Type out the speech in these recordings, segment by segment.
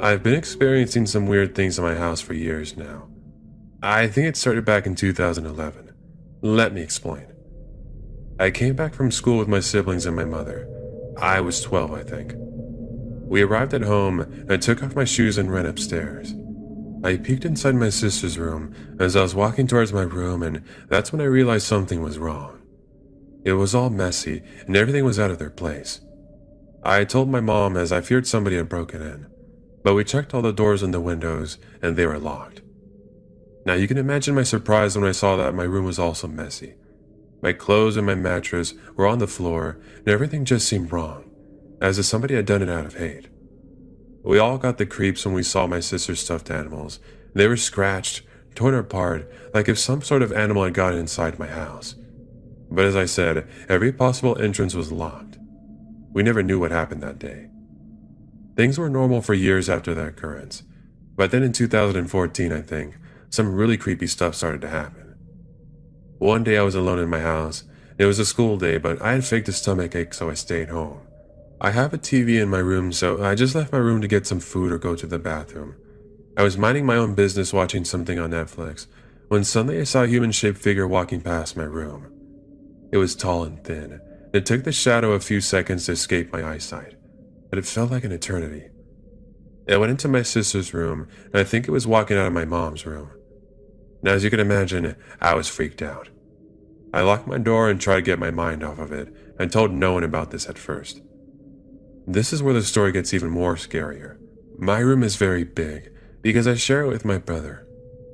I've been experiencing some weird things in my house for years now. I think it started back in 2011. Let me explain. I came back from school with my siblings and my mother. I was 12, I think. We arrived at home and I took off my shoes and ran upstairs. I peeked inside my sister's room as I was walking towards my room, and that's when I realized something was wrong. It was all messy and everything was out of their place. I told my mom as I feared somebody had broken in, but we checked all the doors and the windows and they were locked. Now you can imagine my surprise when I saw that my room was also messy. My clothes and my mattress were on the floor and everything just seemed wrong, as if somebody had done it out of hate. We all got the creeps when we saw my sister's stuffed animals. They were scratched, torn apart, like if some sort of animal had gotten inside my house. But as I said, every possible entrance was locked. We never knew what happened that day. Things were normal for years after that occurrence, but then in 2014, I think, some really creepy stuff started to happen. One day I was alone in my house. It was a school day, but I had faked a stomach ache, so I stayed home. I have a TV in my room, so I just left my room to get some food or go to the bathroom. I was minding my own business watching something on Netflix, when suddenly I saw a human-shaped figure walking past my room. It was tall and thin. It took the shadow a few seconds to escape my eyesight, but it felt like an eternity. I went into my sister's room, and I think it was walking out of my mom's room. Now, as you can imagine, I was freaked out. I locked my door and tried to get my mind off of it, and told no one about this at first. This is where the story gets even more scarier. My room is very big, because I share it with my brother.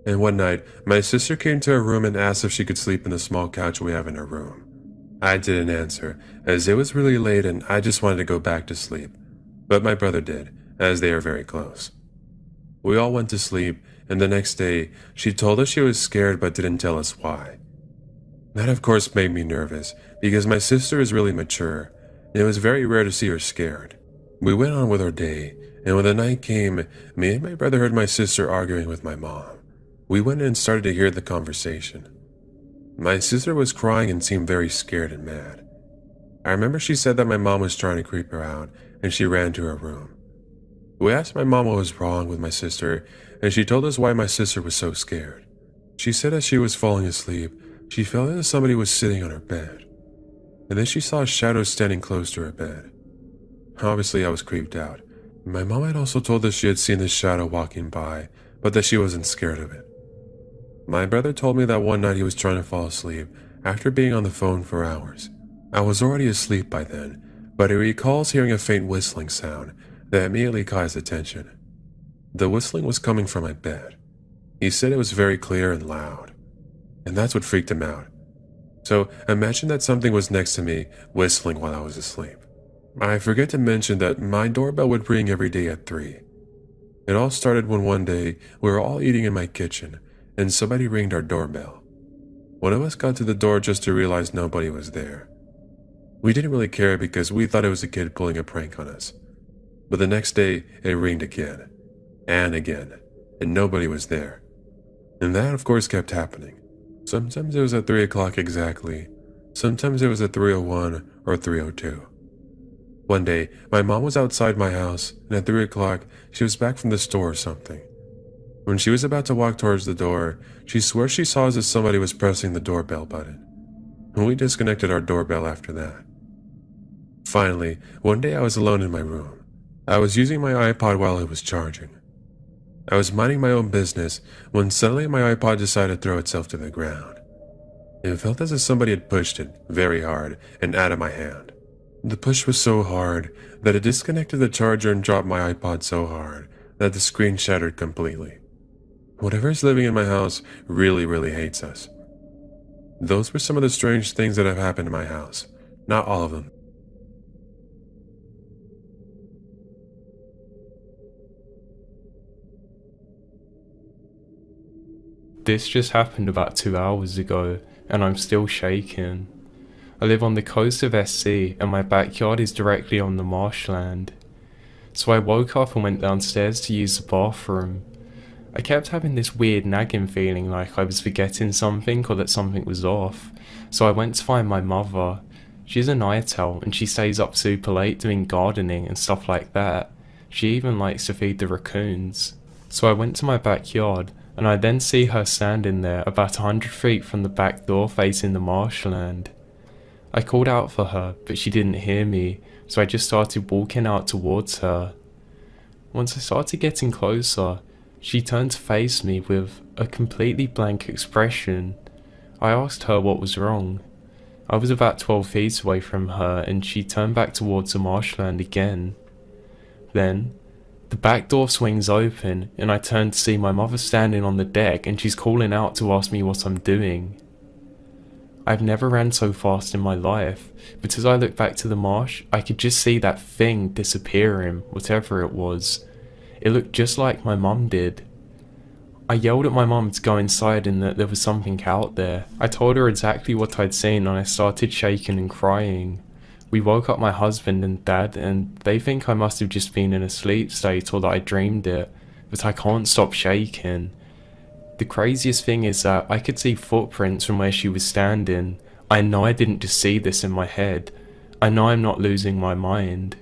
And one night, my sister came to our room and asked if she could sleep in the small couch we have in our room. I didn't answer, as it was really late and I just wanted to go back to sleep. But my brother did, as they are very close. We all went to sleep, and the next day, she told us she was scared but didn't tell us why. That of course made me nervous, because my sister is really mature, and it was very rare to see her scared. We went on with our day, and when the night came, me and my brother heard my sister arguing with my mom. We went in and started to hear the conversation. My sister was crying and seemed very scared and mad. I remember she said that my mom was trying to creep her out, and she ran to her room. We asked my mom what was wrong with my sister, and she told us why my sister was so scared. She said as she was falling asleep, she felt as if somebody was sitting on her bed, and then she saw a shadow standing close to her bed. Obviously, I was creeped out. My mom had also told us she had seen this shadow walking by, but that she wasn't scared of it. My brother told me that one night he was trying to fall asleep after being on the phone for hours. I was already asleep by then, but he recalls hearing a faint whistling sound that immediately caught his attention. The whistling was coming from my bed. He said it was very clear and loud, and that's what freaked him out. So imagine that something was next to me whistling while I was asleep. I forget to mention that my doorbell would ring every day at 3. It all started when one day we were all eating in my kitchen and somebody rang our doorbell. One of us got to the door just to realize nobody was there. We didn't really care because we thought it was a kid pulling a prank on us. But the next day it rang again and again, and nobody was there. And that of course kept happening. Sometimes it was at 3 o'clock exactly. Sometimes it was at 3:01 or 3:02. One day, my mom was outside my house, and at 3 o'clock, she was back from the store or something. When she was about to walk towards the door, she swore she saw as if somebody was pressing the doorbell button. And we disconnected our doorbell after that. Finally, one day I was alone in my room. I was using my iPod while it was charging. I was minding my own business when suddenly my iPod decided to throw itself to the ground. It felt as if somebody had pushed it very hard and out of my hand. The push was so hard that it disconnected the charger and dropped my iPod so hard that the screen shattered completely. Whatever is living in my house really hates us. Those were some of the strange things that have happened in my house. Not all of them. This just happened about 2 hours ago, and I'm still shaking. I live on the coast of SC, and my backyard is directly on the marshland. So I woke up and went downstairs to use the bathroom. I kept having this weird nagging feeling like I was forgetting something or that something was off, so I went to find my mother. She's a night owl and she stays up super late doing gardening and stuff like that, She even likes to feed the raccoons. So I went to my backyard, and I then see her standing there about 100 feet from the back door facing the marshland. I called out for her, but she didn't hear me, so I just started walking out towards her. Once I started getting closer, she turned to face me with a completely blank expression. I asked her what was wrong. I was about 12 feet away from her, and she turned back towards the marshland again. Then, the back door swings open, and I turn to see my mother standing on the deck, and she's calling out to ask me what I'm doing. I've never ran so fast in my life, but as I looked back to the marsh, I could just see that thing disappearing, whatever it was. It looked just like my mum did. I yelled at my mum to go inside and that there was something out there. I told her exactly what I'd seen and I started shaking and crying. We woke up my husband and dad, and they think I must have just been in a sleep state or that I dreamed it, but I can't stop shaking. The craziest thing is that I could see footprints from where she was standing. I know I didn't just see this in my head. I know I'm not losing my mind.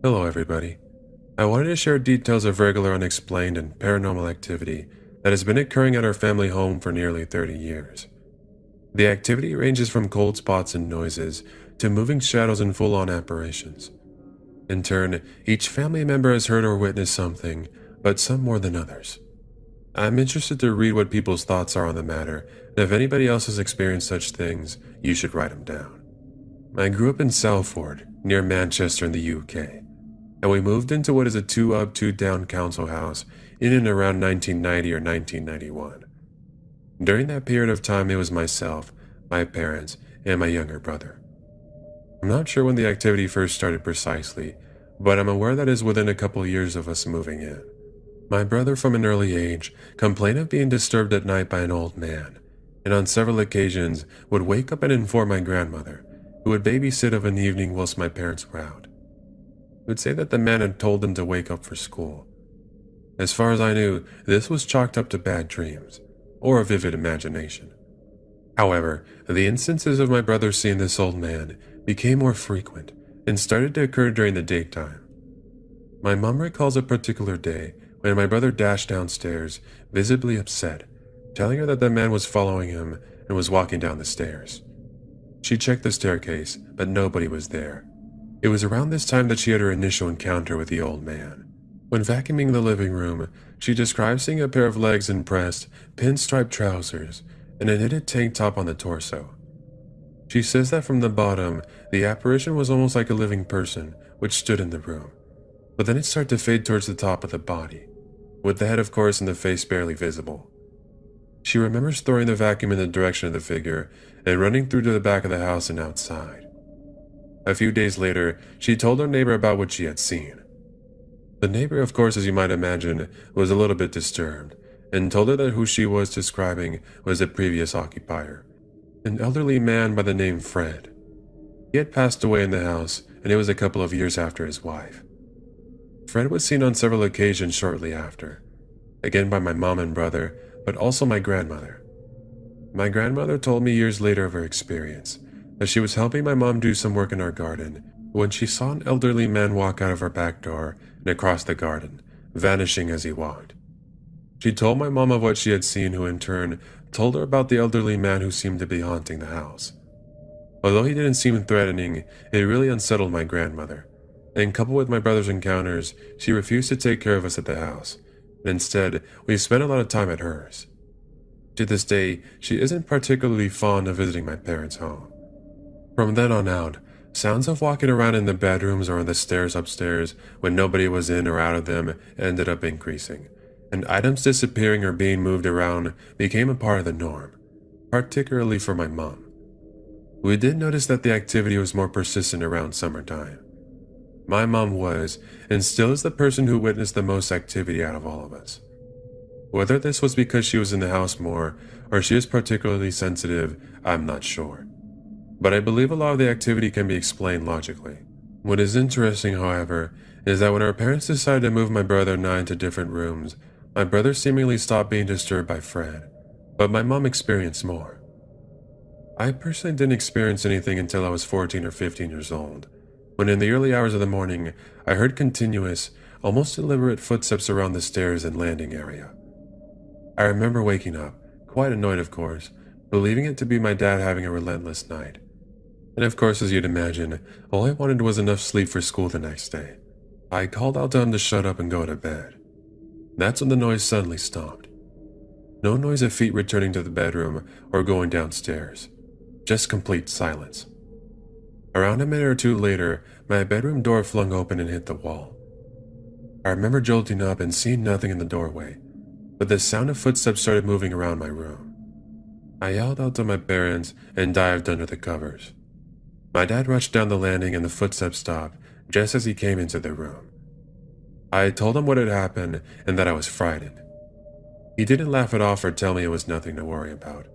Hello, everybody. I wanted to share details of regular unexplained and paranormal activity that has been occurring at our family home for nearly 30 years. The activity ranges from cold spots and noises to moving shadows and full-on apparitions. In turn, each family member has heard or witnessed something, but some more than others. I'm interested to read what people's thoughts are on the matter, and if anybody else has experienced such things, you should write them down. I grew up in Salford, near Manchester in the UK, and we moved into what is a 2-up, 2-down council house in and around 1990 or 1991. During that period of time, it was myself, my parents, and my younger brother. I'm not sure when the activity first started precisely, but I'm aware that it is within a couple years of us moving in. My brother from an early age complained of being disturbed at night by an old man, and on several occasions would wake up and inform my grandmother, who would babysit of an evening whilst my parents were out. He would say that the man had told him to wake up for school. As far as I knew, this was chalked up to bad dreams, or a vivid imagination. However, the instances of my brother seeing this old man became more frequent and started to occur during the daytime. My mom recalls a particular day when my brother dashed downstairs, visibly upset, telling her that the man was following him and was walking down the stairs. She checked the staircase, but nobody was there. It was around this time that she had her initial encounter with the old man. When vacuuming the living room, she described seeing a pair of legs in pressed, pinstripe trousers and a knitted tank top on the torso. She says that from the bottom, the apparition was almost like a living person, which stood in the room, but then it started to fade towards the top of the body, with the head of course and the face barely visible. She remembers throwing the vacuum in the direction of the figure and running through to the back of the house and outside. A few days later, she told her neighbor about what she had seen. The neighbor, of course, as you might imagine, was a little bit disturbed, and told her that who she was describing was a previous occupier, an elderly man by the name Fred. He had passed away in the house, and it was a couple of years after his wife. Fred was seen on several occasions shortly after, again by my mom and brother, but also my grandmother. My grandmother told me years later of her experience, that she was helping my mom do some work in our garden when she saw an elderly man walk out of her back door and across the garden, vanishing as he walked. She told my mom of what she had seen, who in turn told her about the elderly man who seemed to be haunting the house. Although he didn't seem threatening, it really unsettled my grandmother, and coupled with my brother's encounters, she refused to take care of us at the house, and instead, we spent a lot of time at hers. To this day, she isn't particularly fond of visiting my parents' home. From then on out, sounds of walking around in the bedrooms or on the stairs upstairs when nobody was in or out of them ended up increasing, and items disappearing or being moved around became a part of the norm, particularly for my mom. We did notice that the activity was more persistent around summertime. My mom was, and still is, the person who witnessed the most activity out of all of us. Whether this was because she was in the house more, or she is particularly sensitive, I'm not sure. But I believe a lot of the activity can be explained logically. What is interesting, however, is that when our parents decided to move my brother and I into different rooms, my brother seemingly stopped being disturbed by Fred, but my mom experienced more. I personally didn't experience anything until I was 14 or 15 years old, when in the early hours of the morning, I heard continuous, almost deliberate footsteps around the stairs and landing area. I remember waking up, quite annoyed of course, believing it to be my dad having a relentless night. And of course, as you'd imagine, all I wanted was enough sleep for school the next day. I called out to him to shut up and go to bed. That's when the noise suddenly stopped. No noise of feet returning to the bedroom or going downstairs. Just complete silence. Around a minute or two later, my bedroom door flung open and hit the wall. I remember jolting up and seeing nothing in the doorway, but the sound of footsteps started moving around my room. I yelled out to my parents and dived under the covers. My dad rushed down the landing and the footsteps stopped just as he came into the room. I told him what had happened and that I was frightened. He didn't laugh it off or tell me it was nothing to worry about,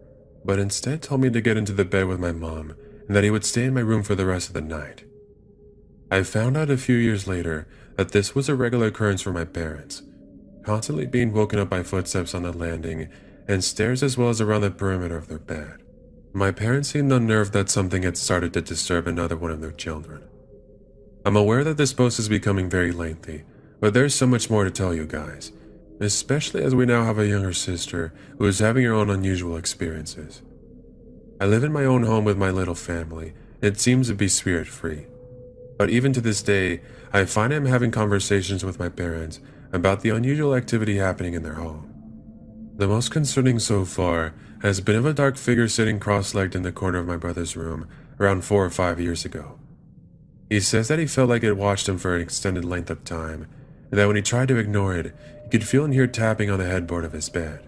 but instead told me to get into the bed with my mom and that he would stay in my room for the rest of the night. I found out a few years later that this was a regular occurrence for my parents, constantly being woken up by footsteps on the landing and stairs as well as around the perimeter of their bed. My parents seemed unnerved that something had started to disturb another one of their children. I'm aware that this post is becoming very lengthy, but there's so much more to tell you guys, especially as we now have a younger sister who is having her own unusual experiences. I live in my own home with my little family, and it seems to be spirit-free. But even to this day, I find I'm having conversations with my parents about the unusual activity happening in their home. The most concerning so far has been of a dark figure sitting cross-legged in the corner of my brother's room around 4 or 5 years ago. He says that he felt like it watched him for an extended length of time, and that when he tried to ignore it, he could feel and hear tapping on the headboard of his bed.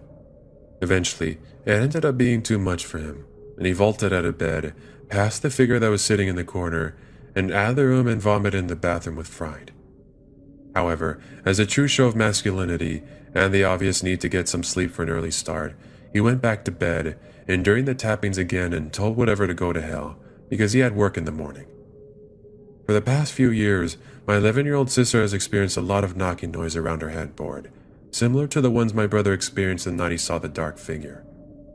Eventually, it ended up being too much for him, and he vaulted out of bed, past the figure that was sitting in the corner, and out of the room and vomited in the bathroom with fright. However, as a true show of masculinity and the obvious need to get some sleep for an early start, he went back to bed, enduring the tappings again and told whatever to go to hell, because he had work in the morning. For the past few years, my 11-year-old sister has experienced a lot of knocking noise around her headboard, similar to the ones my brother experienced the night he saw the dark figure.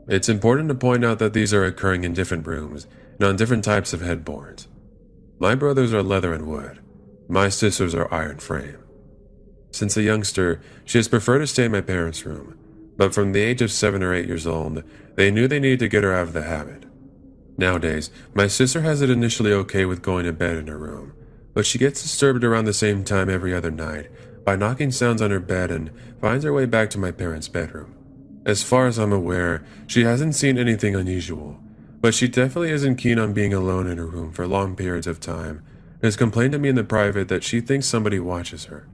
It's important to point out that these are occurring in different rooms and on different types of headboards. My brother's are leather and wood. My sister's are iron frame. Since a youngster, she has preferred to stay in my parents' room, but from the age of 7 or 8 years old, they knew they needed to get her out of the habit. Nowadays, my sister has it initially okay with going to bed in her room, but she gets disturbed around the same time every other night by knocking sounds on her bed and finds her way back to my parents' bedroom. As far as I'm aware, she hasn't seen anything unusual, but she definitely isn't keen on being alone in her room for long periods of time and has complained to me in the private that she thinks somebody watches her.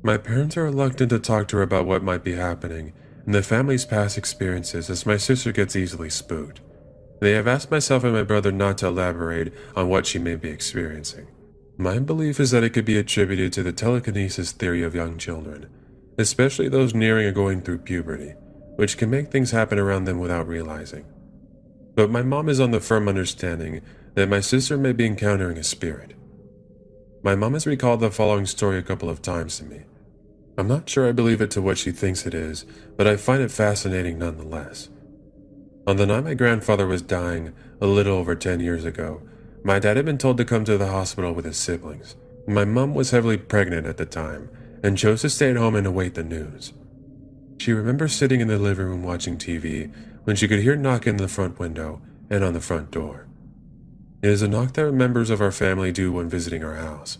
My parents are reluctant to talk to her about what might be happening and the family's past experiences as my sister gets easily spooked. They have asked myself and my brother not to elaborate on what she may be experiencing. My belief is that it could be attributed to the telekinesis theory of young children, especially those nearing or going through puberty, which can make things happen around them without realizing. But my mom is on the firm understanding that my sister may be encountering a spirit. My mom has recalled the following story a couple of times to me. I'm not sure I believe it to what she thinks it is, but I find it fascinating nonetheless. On the night my grandfather was dying, a little over 10 years ago, my dad had been told to come to the hospital with his siblings. My mom was heavily pregnant at the time and chose to stay at home and await the news. She remembers sitting in the living room watching TV when she could hear knocking in the front window and on the front door. It is a knock that members of our family do when visiting our house.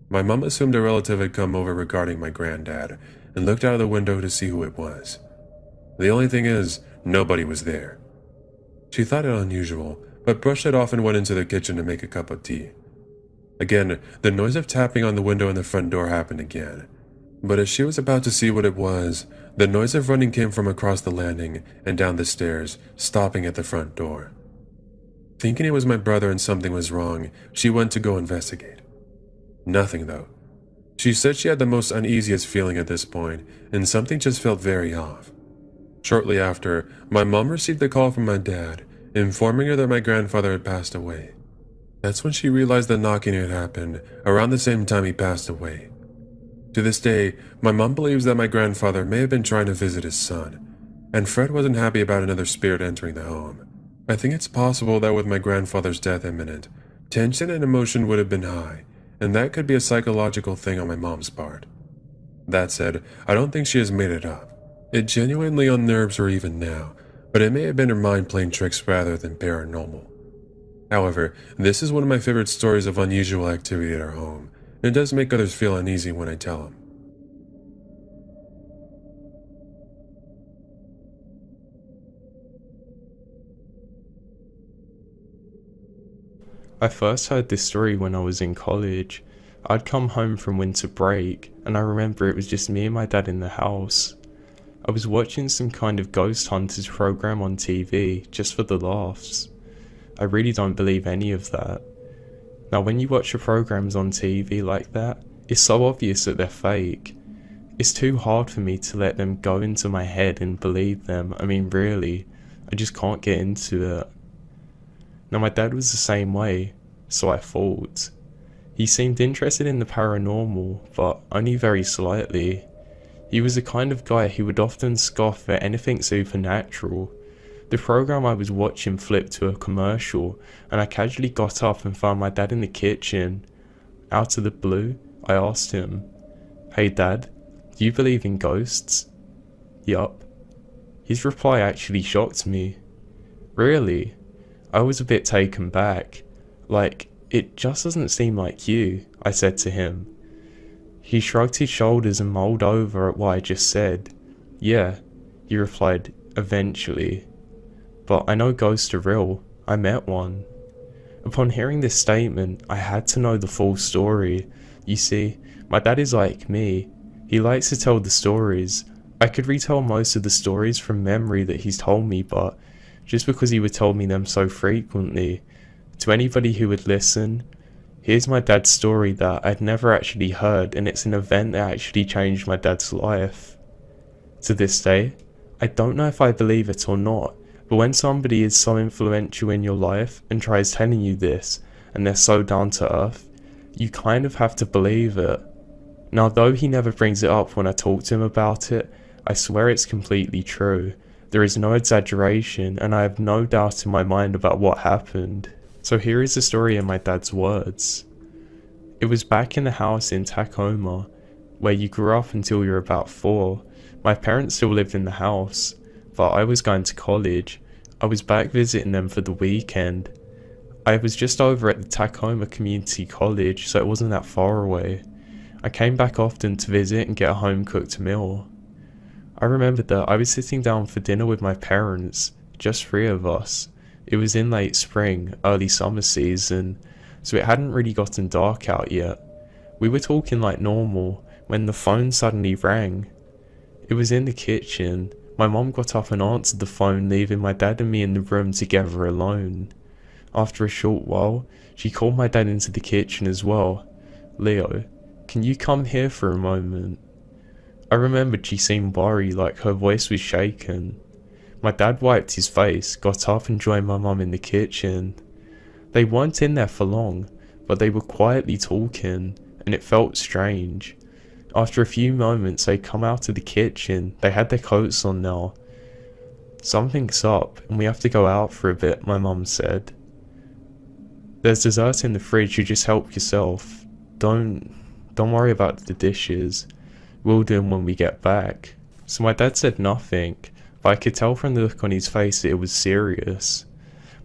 My mom assumed a relative had come over regarding my granddad and looked out of the window to see who it was. The only thing is, nobody was there. She thought it unusual, but brushed it off and went into the kitchen to make a cup of tea. Again, the noise of tapping on the window and the front door happened again. But as she was about to see what it was, the noise of running came from across the landing and down the stairs, stopping at the front door. Thinking it was my brother and something was wrong, she went to go investigate. Nothing, though. She said she had the most uneasiest feeling at this point, and something just felt very off. Shortly after, my mom received a call from my dad, informing her that my grandfather had passed away. That's when she realized the knocking had happened, around the same time he passed away. To this day, my mom believes that my grandfather may have been trying to visit his son, and Fred wasn't happy about another spirit entering the home. I think it's possible that with my grandfather's death imminent, tension and emotion would have been high, and that could be a psychological thing on my mom's part. That said, I don't think she has made it up. It genuinely unnerves her even now, but it may have been her mind playing tricks rather than paranormal. However, this is one of my favorite stories of unusual activity at our home, and it does make others feel uneasy when I tell them. I first heard this story when I was in college. I'd come home from winter break, and I remember it was just me and my dad in the house. I was watching some kind of ghost hunters program on TV, just for the laughs. I really don't believe any of that. Now when you watch your programs on TV like that, it's so obvious that they're fake. It's too hard for me to let them go into my head and believe them. I mean really, I just can't get into it. Now my dad was the same way, so I thought. He seemed interested in the paranormal, but only very slightly. He was the kind of guy who would often scoff at anything supernatural. The program I was watching flipped to a commercial, and I casually got up and found my dad in the kitchen. Out of the blue, I asked him, "Hey Dad, do you believe in ghosts?" "Yup." His reply actually shocked me. "Really?" I was a bit taken back. "Like, it just doesn't seem like you," I said to him. He shrugged his shoulders and mulled over at what I just said. "Yeah," he replied, eventually. "But I know ghosts are real. I met one." Upon hearing this statement, I had to know the full story. You see, my dad is like me. He likes to tell the stories. I could retell most of the stories from memory that he's told me, but just because he would tell me them so frequently, to anybody who would listen, here's my dad's story that I'd never actually heard, and it's an event that actually changed my dad's life. To this day, I don't know if I believe it or not, but when somebody is so influential in your life and tries telling you this, and they're so down to earth, you kind of have to believe it. Now though he never brings it up when I talk to him about it, I swear it's completely true. There is no exaggeration, and I have no doubt in my mind about what happened. So here is the story in my dad's words. It was back in the house in Tacoma, where you grew up until you were about 4. My parents still lived in the house, but I was going to college. I was back visiting them for the weekend. I was just over at the Tacoma Community College, so it wasn't that far away. I came back often to visit and get a home-cooked meal. I remember that I was sitting down for dinner with my parents, just 3 of us. It was in late spring, early summer season, so it hadn't really gotten dark out yet. We were talking like normal, when the phone suddenly rang. It was in the kitchen. My mom got up and answered the phone, leaving my dad and me in the room together alone. After a short while, she called my dad into the kitchen as well. "Leo, can you come here for a moment?" I remembered she seemed worried, like her voice was shaken. My dad wiped his face, got up and joined my mum in the kitchen. They weren't in there for long, but they were quietly talking, and it felt strange. After a few moments they come out of the kitchen. They had their coats on now. "Something's up and we have to go out for a bit," my mum said. "There's dessert in the fridge, you just help yourself. Don't worry about the dishes. We'll do them when we get back." So my dad said nothing, but I could tell from the look on his face that it was serious.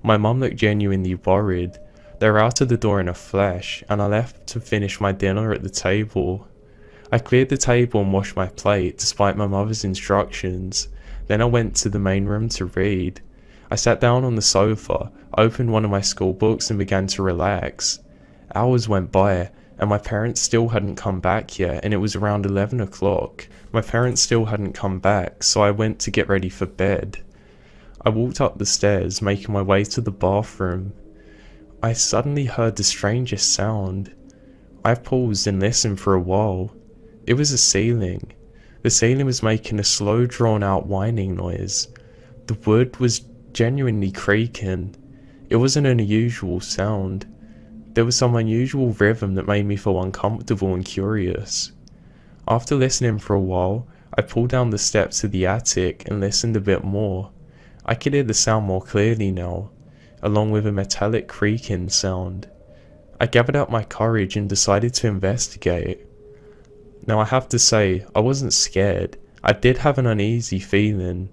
My mum looked genuinely worried. They were out of the door in a flash, and I left to finish my dinner at the table. I cleared the table and washed my plate, despite my mother's instructions. Then I went to the main room to read. I sat down on the sofa, opened one of my school books and began to relax. Hours went by, and my parents still hadn't come back yet, and it was around 11 o'clock. My parents still hadn't come back, so I went to get ready for bed. I walked up the stairs, making my way to the bathroom. I suddenly heard the strangest sound. I paused and listened for a while. It was the ceiling. The ceiling was making a slow, drawn-out whining noise. The wood was genuinely creaking. It wasn't an unusual sound. There was some unusual rhythm that made me feel uncomfortable and curious. After listening for a while, I pulled down the steps to the attic and listened a bit more. I could hear the sound more clearly now, along with a metallic creaking sound. I gathered up my courage and decided to investigate. Now I have to say, I wasn't scared. I did have an uneasy feeling.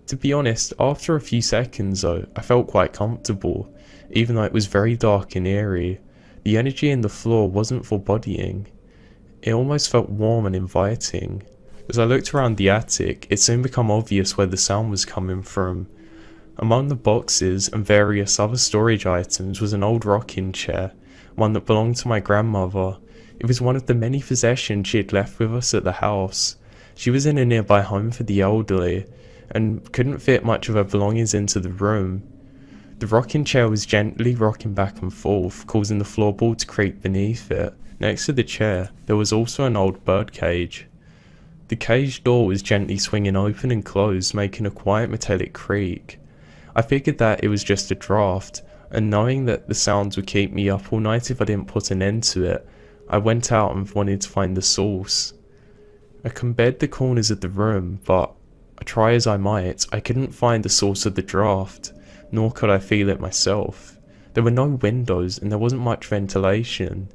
To be honest, after a few seconds though, I felt quite comfortable, even though it was very dark and eerie. The energy in the floor wasn't foreboding. It almost felt warm and inviting. As I looked around the attic, it soon became obvious where the sound was coming from. Among the boxes and various other storage items was an old rocking chair, one that belonged to my grandmother. It was one of the many possessions she had left with us at the house. She was in a nearby home for the elderly, and couldn't fit much of her belongings into the room. The rocking chair was gently rocking back and forth, causing the floorboard to creak beneath it. Next to the chair, there was also an old bird cage. The cage door was gently swinging open and closed, making a quiet metallic creak. I figured that it was just a draft, and knowing that the sounds would keep me up all night if I didn't put an end to it, I went out and wanted to find the source. I compared the corners of the room, but try as I might, I couldn't find the source of the draft, nor could I feel it myself. There were no windows and there wasn't much ventilation.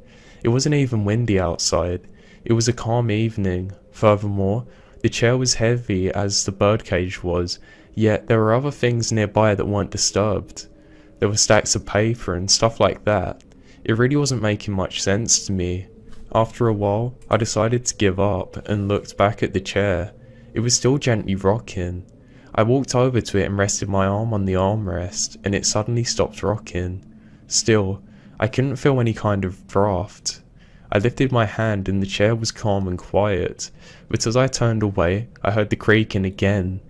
It wasn't even windy outside. It was a calm evening. Furthermore, the chair was heavy as the birdcage was, yet there were other things nearby that weren't disturbed. There were stacks of paper and stuff like that. It really wasn't making much sense to me. After a while, I decided to give up and looked back at the chair. It was still gently rocking. I walked over to it and rested my arm on the armrest, and it suddenly stopped rocking. Still, I couldn't feel any kind of draft. I lifted my hand and the chair was calm and quiet, but as I turned away, I heard the creaking again.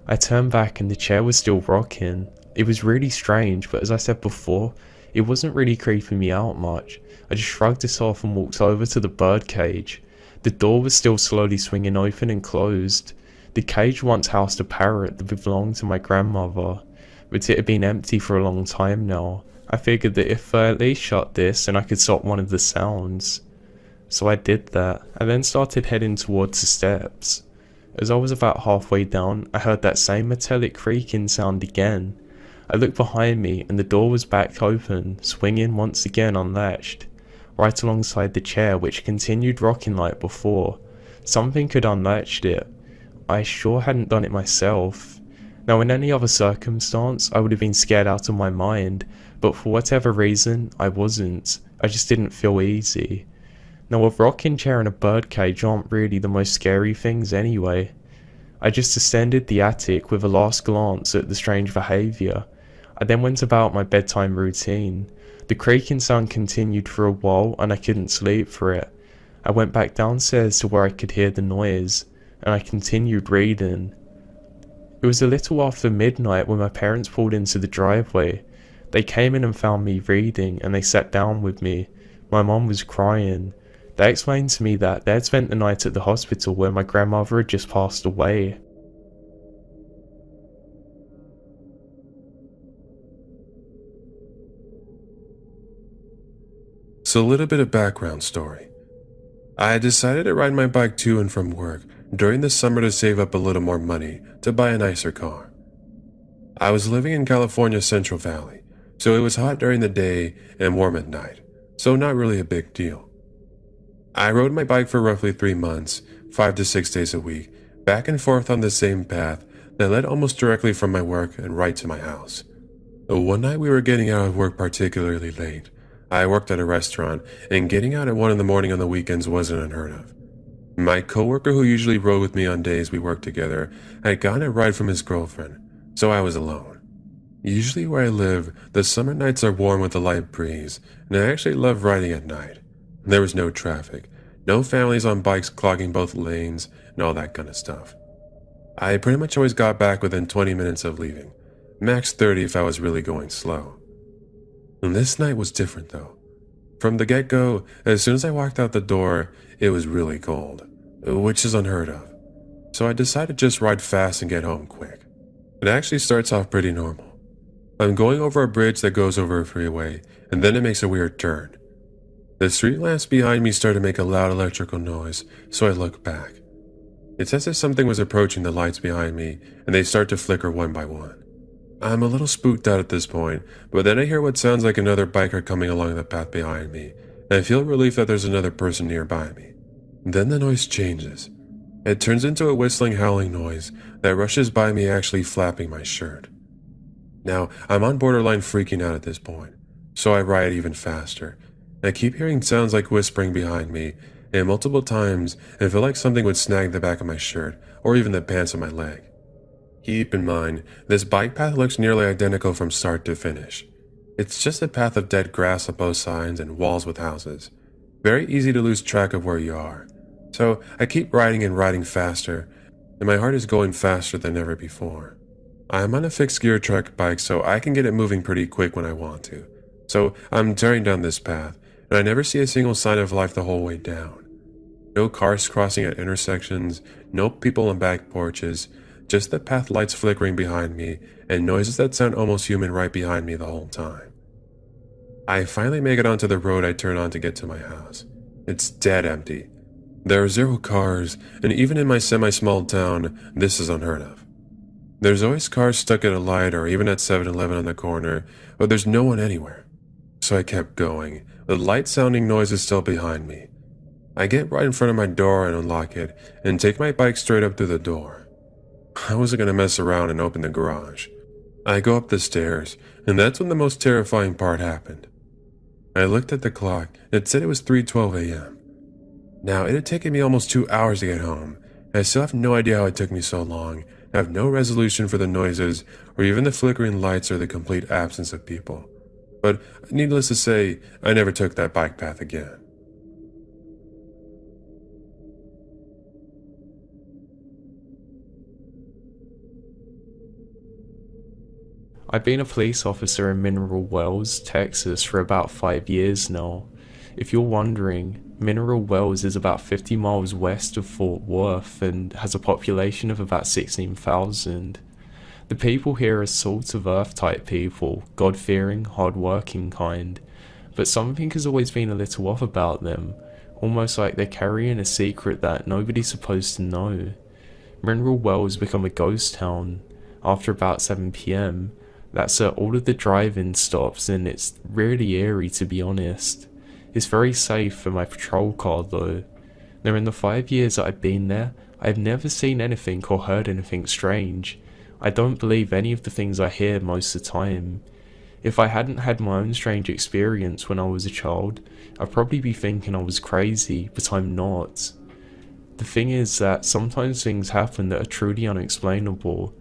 I turned back and the chair was still rocking. It was really strange, but as I said before, it wasn't really creeping me out much. I just shrugged it off and walked over to the birdcage. The door was still slowly swinging open and closed. The cage once housed a parrot that belonged to my grandmother, but it had been empty for a long time now. I figured that if I at least shut this, then I could stop one of the sounds. So I did that. I then started heading towards the steps. As I was about halfway down, I heard that same metallic creaking sound again. I looked behind me and the door was back open, swinging once again unlatched, right alongside the chair which continued rocking like before. Something had unlatched it. I sure hadn't done it myself. Now in any other circumstance I would have been scared out of my mind, but for whatever reason I wasn't. I just didn't feel easy. Now a rocking chair and a birdcage aren't really the most scary things anyway. I just ascended the attic with a last glance at the strange behaviour. I then went about my bedtime routine. The creaking sound continued for a while and I couldn't sleep for it. I went back downstairs to where I could hear the noise, and I continued reading. It was a little after midnight when my parents pulled into the driveway. They came in and found me reading and they sat down with me. My mum was crying. They explained to me that they had spent the night at the hospital where my grandmother had just passed away. So a little bit of background story. I decided to ride my bike to and from work during the summer to save up a little more money to buy a nicer car. I was living in California's Central Valley, so it was hot during the day and warm at night, so not really a big deal. I rode my bike for roughly 3 months, 5 to 6 days a week, back and forth on the same path that led almost directly from my work and right to my house. One night we were getting out of work particularly late. I worked at a restaurant, and getting out at 1 in the morning on the weekends wasn't unheard of. My coworker who usually rode with me on days we worked together had gotten a ride from his girlfriend, so I was alone. Usually where I live, the summer nights are warm with a light breeze, and I actually love riding at night. There was no traffic, no families on bikes clogging both lanes, and all that kind of stuff. I pretty much always got back within 20 minutes of leaving, max 30 if I was really going slow. And this night was different though. From the get-go, as soon as I walked out the door, it was really cold, which is unheard of. So I decided to just ride fast and get home quick. It actually starts off pretty normal. I'm going over a bridge that goes over a freeway, and then it makes a weird turn. The street lamps behind me start to make a loud electrical noise, so I look back. It's as if something was approaching the lights behind me, and they start to flicker one by one. I'm a little spooked out at this point, but then I hear what sounds like another biker coming along the path behind me, and I feel relief that there's another person nearby me. Then the noise changes. It turns into a whistling, howling noise that rushes by me, actually flapping my shirt. Now, I'm on borderline freaking out at this point, so I ride even faster. I keep hearing sounds like whispering behind me, and multiple times I feel like something would snag the back of my shirt, or even the pants on my leg. Keep in mind, this bike path looks nearly identical from start to finish. It's just a path of dead grass on both sides and walls with houses. Very easy to lose track of where you are. So I keep riding and riding faster, and my heart is going faster than ever before. I'm on a fixed gear truck bike, so I can get it moving pretty quick when I want to. So I'm tearing down this path, and I never see a single sign of life the whole way down. No cars crossing at intersections, no people on back porches, just the path lights flickering behind me, and noises that sound almost human right behind me the whole time. I finally make it onto the road I turn on to get to my house. It's dead empty. There are 0 cars, and even in my semi-small town, this is unheard of. There's always cars stuck at a light or even at 7-Eleven on the corner, but there's no one anywhere. So I kept going, the light-sounding noises still behind me. I get right in front of my door and unlock it, and take my bike straight up through the door. I wasn't going to mess around and open the garage. I go up the stairs, and that's when the most terrifying part happened. I looked at the clock, and it said it was 3:12 a.m. Now, it had taken me almost 2 hours to get home, and I still have no idea how it took me so long. I have no resolution for the noises, or even the flickering lights or the complete absence of people. But needless to say, I never took that bike path again. I've been a police officer in Mineral Wells, Texas for about 5 years now. If you're wondering, Mineral Wells is about 50 miles west of Fort Worth and has a population of about 16,000. The people here are salt of earth type people, God-fearing, hard-working kind. But something has always been a little off about them, almost like they're carrying a secret that nobody's supposed to know. Mineral Wells become a ghost town after about 7 PM. That's at all of the drive-in stops, and it's really eerie to be honest. It's very safe for my patrol car though. Now in the 5 years that I've been there, I've never seen anything or heard anything strange. I don't believe any of the things I hear most of the time. If I hadn't had my own strange experience when I was a child, I'd probably be thinking I was crazy, but I'm not. The thing is that sometimes things happen that are truly unexplainable.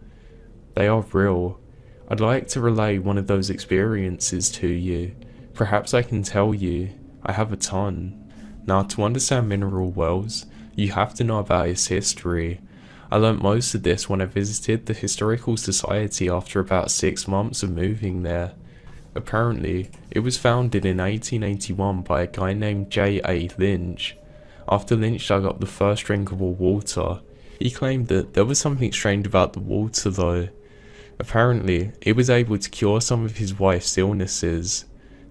They are real. I'd like to relay one of those experiences to you. Perhaps I can tell you. I have a ton. Now, to understand Mineral Wells, you have to know about its history. I learnt most of this when I visited the Historical Society after about 6 months of moving there. Apparently, it was founded in 1881 by a guy named J.A. Lynch. After Lynch dug up the first drinkable water, he claimed that there was something strange about the water though. Apparently, it was able to cure some of his wife's illnesses.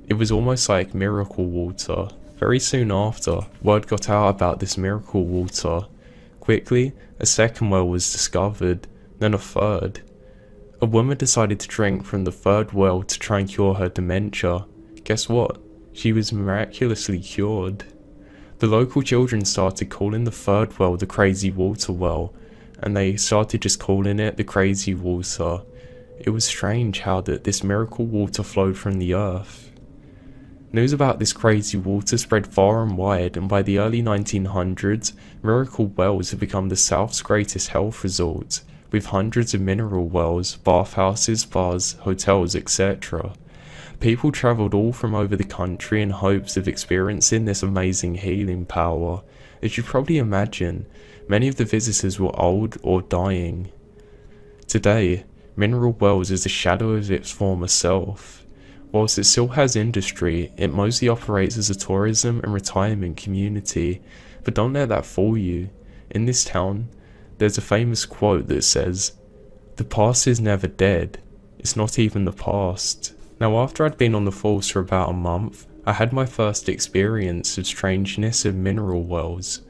It was almost like miracle water. Very soon after, word got out about this miracle water. Quickly, a second well was discovered, then a third. A woman decided to drink from the third well to try and cure her dementia. Guess what? She was miraculously cured. The local children started calling the third well the Crazy Water Well, and they started just calling it the Crazy Water. It was strange how this miracle water flowed from the earth. News about this crazy water spread far and wide, and by the early 1900s, Miracle Wells had become the South's greatest health resort, with hundreds of mineral wells, bathhouses, bars, hotels, etc. People travelled all from over the country in hopes of experiencing this amazing healing power. As you probably imagine, many of the visitors were old or dying. Today, Mineral Wells is a shadow of its former self. Whilst it still has industry, it mostly operates as a tourism and retirement community. But don't let that fool you. In this town, there's a famous quote that says, "The past is never dead. It's not even the past." Now, after I'd been on the force for about a month, I had my first experience of strangeness in Mineral Wells.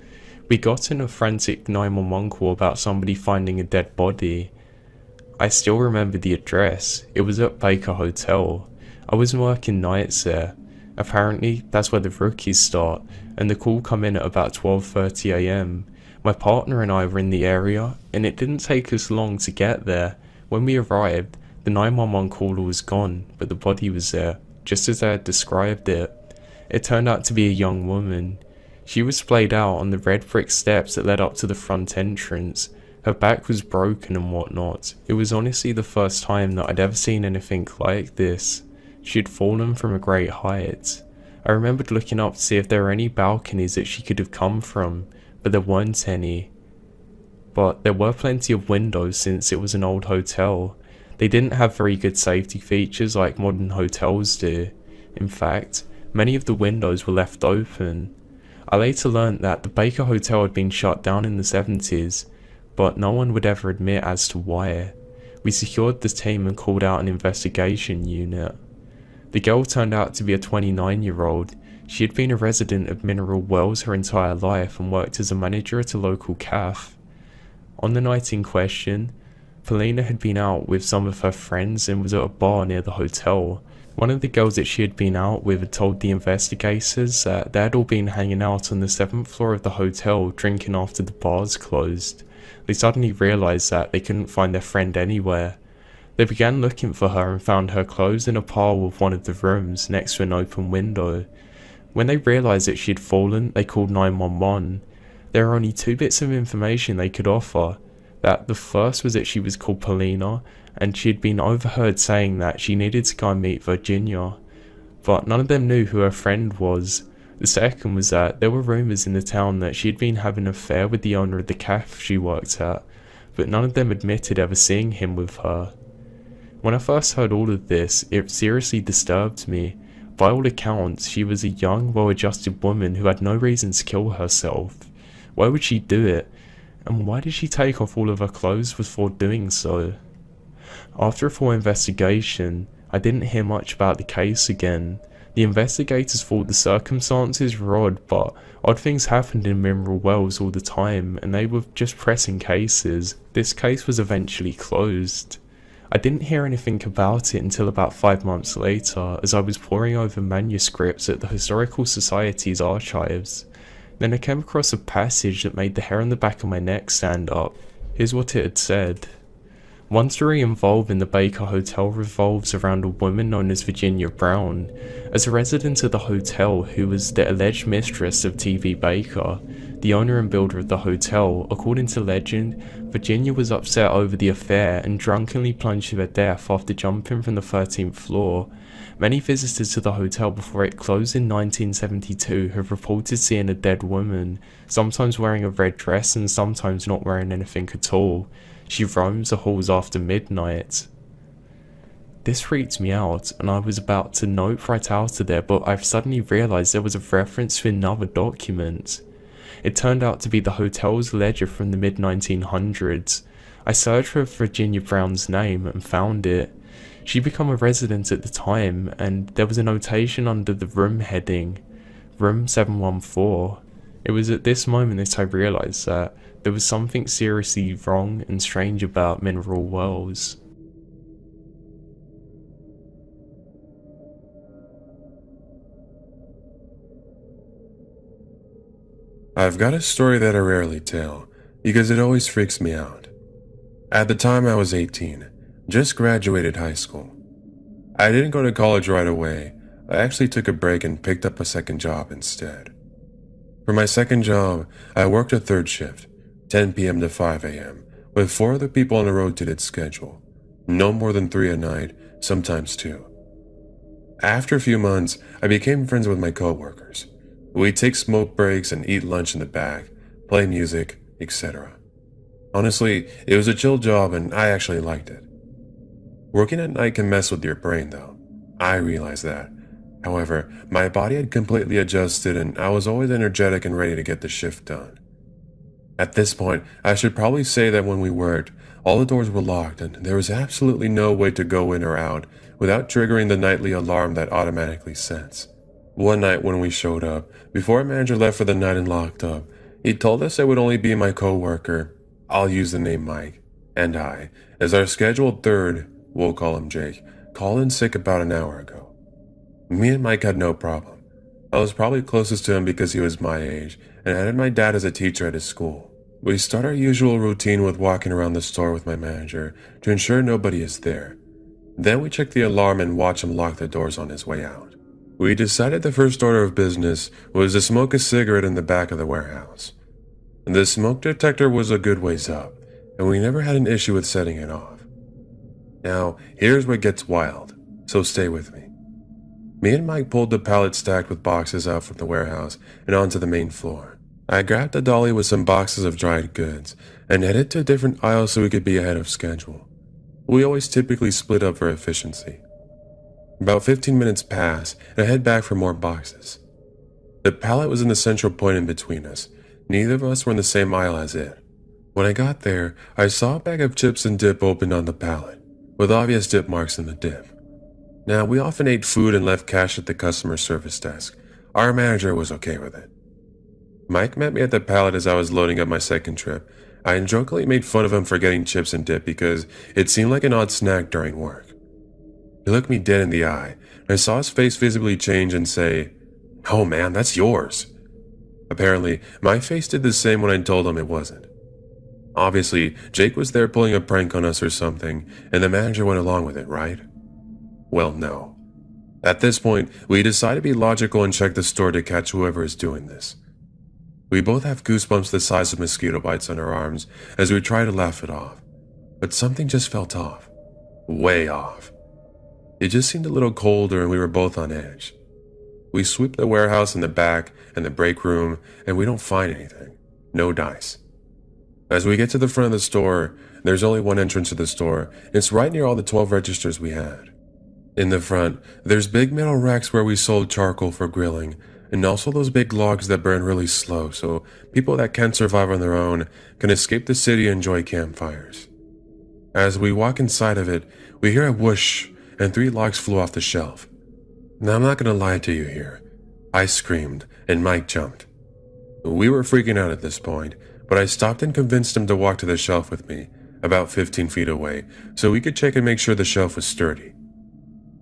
We got in a frantic 911 call about somebody finding a dead body. I still remember the address. It was at Baker Hotel. I was working nights there. Apparently, that's where the rookies start, and the call come in at about 12:30 am. My partner and I were in the area, and it didn't take us long to get there. When we arrived, the 911 caller was gone, but the body was there, just as I had described it. It turned out to be a young woman. She was splayed out on the red brick steps that led up to the front entrance. Her back was broken and whatnot. It was honestly the first time that I'd ever seen anything like this. She had fallen from a great height. I remembered looking up to see if there were any balconies that she could have come from, but there weren't any. But there were plenty of windows since it was an old hotel. They didn't have very good safety features like modern hotels do. In fact, many of the windows were left open. I later learnt that the Baker Hotel had been shut down in the 70s, but no one would ever admit as to why. We secured the team and called out an investigation unit. The girl turned out to be a 29-year-old. She had been a resident of Mineral Wells her entire life and worked as a manager at a local cafe. On the night in question, Paulina had been out with some of her friends and was at a bar near the hotel. One of the girls that she had been out with had told the investigators that they had all been hanging out on the 7th floor of the hotel drinking after the bars closed. They suddenly realised that they couldn't find their friend anywhere. They began looking for her and found her clothes in a pile of one of the rooms next to an open window. When they realised that she had fallen, they called 911. There were only 2 bits of information they could offer. That the first was that she was called Paulina, and she had been overheard saying that she needed to go and meet Virginia, but none of them knew who her friend was. The second was that there were rumours in the town that she had been having an affair with the owner of the cafe she worked at, but none of them admitted ever seeing him with her. When I first heard all of this, it seriously disturbed me. By all accounts, she was a young, well-adjusted woman who had no reason to kill herself. Why would she do it? And why did she take off all of her clothes before doing so? After a full investigation, I didn't hear much about the case again. The investigators thought the circumstances were odd, but odd things happened in Mineral Wells all the time, and they were just pressing cases. This case was eventually closed. I didn't hear anything about it until about 5 months later, as I was poring over manuscripts at the Historical Society's archives. Then I came across a passage that made the hair on the back of my neck stand up. Here's what it had said. One story involving the Baker Hotel revolves around a woman known as Virginia Brown. As a resident of the hotel who was the alleged mistress of T.V. Baker, the owner and builder of the hotel, according to legend, Virginia was upset over the affair and drunkenly plunged to her death after jumping from the 13th floor. Many visitors to the hotel before it closed in 1972 have reported seeing a dead woman, sometimes wearing a red dress and sometimes not wearing anything at all. She roams the halls after midnight. This freaked me out, and I was about to note right out of there, but I've suddenly realised there was a reference to another document. It turned out to be the hotel's ledger from the mid-1900s. I searched for Virginia Brown's name and found it. She'd become a resident at the time, and there was a notation under the room heading, Room 714. It was at this moment that I realised that there was something seriously wrong and strange about Mineral Wells. I've got a story that I rarely tell, because it always freaks me out. At the time I was 18, just graduated high school. I didn't go to college right away. I actually took a break and picked up a second job instead. For my second job, I worked a third shift, 10 p.m. to 5 a.m., with 4 other people on a rotated schedule. No more than 3 a night, sometimes 2. After a few months, I became friends with my coworkers. We'd take smoke breaks and eat lunch in the back, play music, etc. Honestly, it was a chill job and I actually liked it. Working at night can mess with your brain though. I realized that. However, my body had completely adjusted and I was always energetic and ready to get the shift done. At this point, I should probably say that when we worked, all the doors were locked and there was absolutely no way to go in or out without triggering the nightly alarm that automatically sets. One night when we showed up, before our manager left for the night and locked up, He told us it would only be my co-worker, I'll use the name Mike, and I, as our scheduled third, we'll call him Jake, called in sick about an hour ago. Me and Mike had no problem. I was probably closest to him because he was my age, and I had my dad as a teacher at his school. We start our usual routine with walking around the store with my manager to ensure nobody is there. Then we check the alarm and watch him lock the doors on his way out. We decided the first order of business was to smoke a cigarette in the back of the warehouse. The smoke detector was a good ways up, and we never had an issue with setting it off. Now, here's what gets wild, so stay with me. Me and Mike pulled the pallet stacked with boxes out from the warehouse and onto the main floor. I grabbed a dolly with some boxes of dried goods and headed to a different aisle so we could be ahead of schedule. We always typically split up for efficiency. About 15 minutes pass and I head back for more boxes. The pallet was in the central point in between us. Neither of us were in the same aisle as it. When I got there, I saw a bag of chips and dip opened on the pallet, with obvious dip marks in the dip. Now, we often ate food and left cash at the customer service desk. Our manager was okay with it. Mike met me at the pallet as I was loading up my second trip. I jokingly made fun of him for getting chips and dip because it seemed like an odd snack during work. He looked me dead in the eye, and I saw his face visibly change and say, "Oh man, that's yours." Apparently, my face did the same when I told him it wasn't. Obviously, Jake was there pulling a prank on us or something, and the manager went along with it, right? Well, no. At this point, we decide to be logical and check the store to catch whoever is doing this. We both have goosebumps the size of mosquito bites on our arms as we try to laugh it off, but something just felt off. Way off. It just seemed a little colder and we were both on edge. We sweep the warehouse in the back and the break room and we don't find anything. No dice. As we get to the front of the store, there's only one entrance to the store, and it's right near all the 12 registers we had. In the front, there's big metal racks where we sold charcoal for grilling, and also those big logs that burn really slow so people that can't survive on their own can escape the city and enjoy campfires. As we walk inside of it, we hear a whoosh and 3 logs flew off the shelf. Now I'm not gonna lie to you here. I screamed and Mike jumped. We were freaking out at this point, but I stopped and convinced him to walk to the shelf with me, about 15 feet away, so we could check and make sure the shelf was sturdy.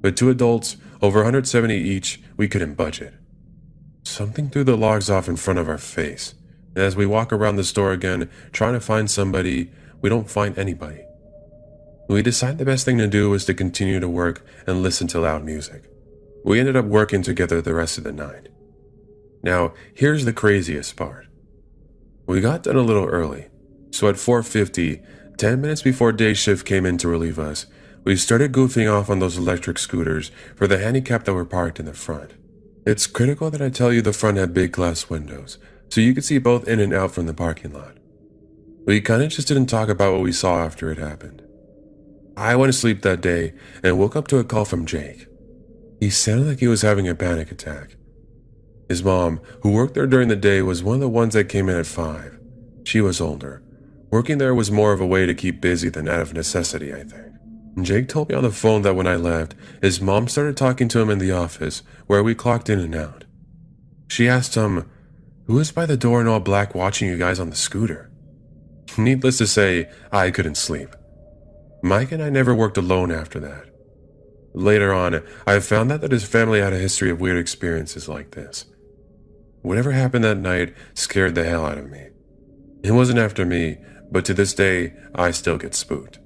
With 2 adults, over 170 each, we couldn't budge it. Something threw the logs off in front of our face, and as we walk around the store again, trying to find somebody, we don't find anybody. We decide the best thing to do was to continue to work and listen to loud music. We ended up working together the rest of the night. Now, here's the craziest part. We got done a little early, so at 4:50, 10 minutes before day shift came in to relieve us, we started goofing off on those electric scooters for the handicap that were parked in the front. It's critical that I tell you the front had big glass windows, so you could see both in and out from the parking lot. We kinda just didn't talk about what we saw after it happened. I went to sleep that day and woke up to a call from Jake. He sounded like he was having a panic attack. His mom, who worked there during the day, was one of the ones that came in at 5. She was older. Working there was more of a way to keep busy than out of necessity, I think. Jake told me on the phone that when I left, his mom started talking to him in the office, where we clocked in and out. She asked him, "Who is by the door in all black watching you guys on the scooter?" Needless to say, I couldn't sleep. Mike and I never worked alone after that. Later on, I found out that his family had a history of weird experiences like this. Whatever happened that night scared the hell out of me. It wasn't after me, but to this day, I still get spooked.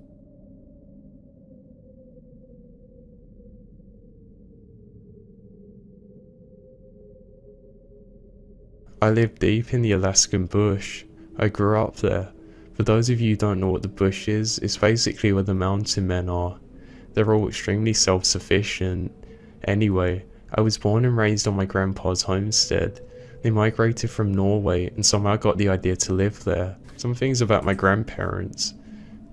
I live deep in the Alaskan bush. I grew up there. For those of you who don't know what the bush is, it's basically where the mountain men are. They're all extremely self-sufficient. Anyway, I was born and raised on my grandpa's homestead. They migrated from Norway and somehow got the idea to live there. Some things about my grandparents.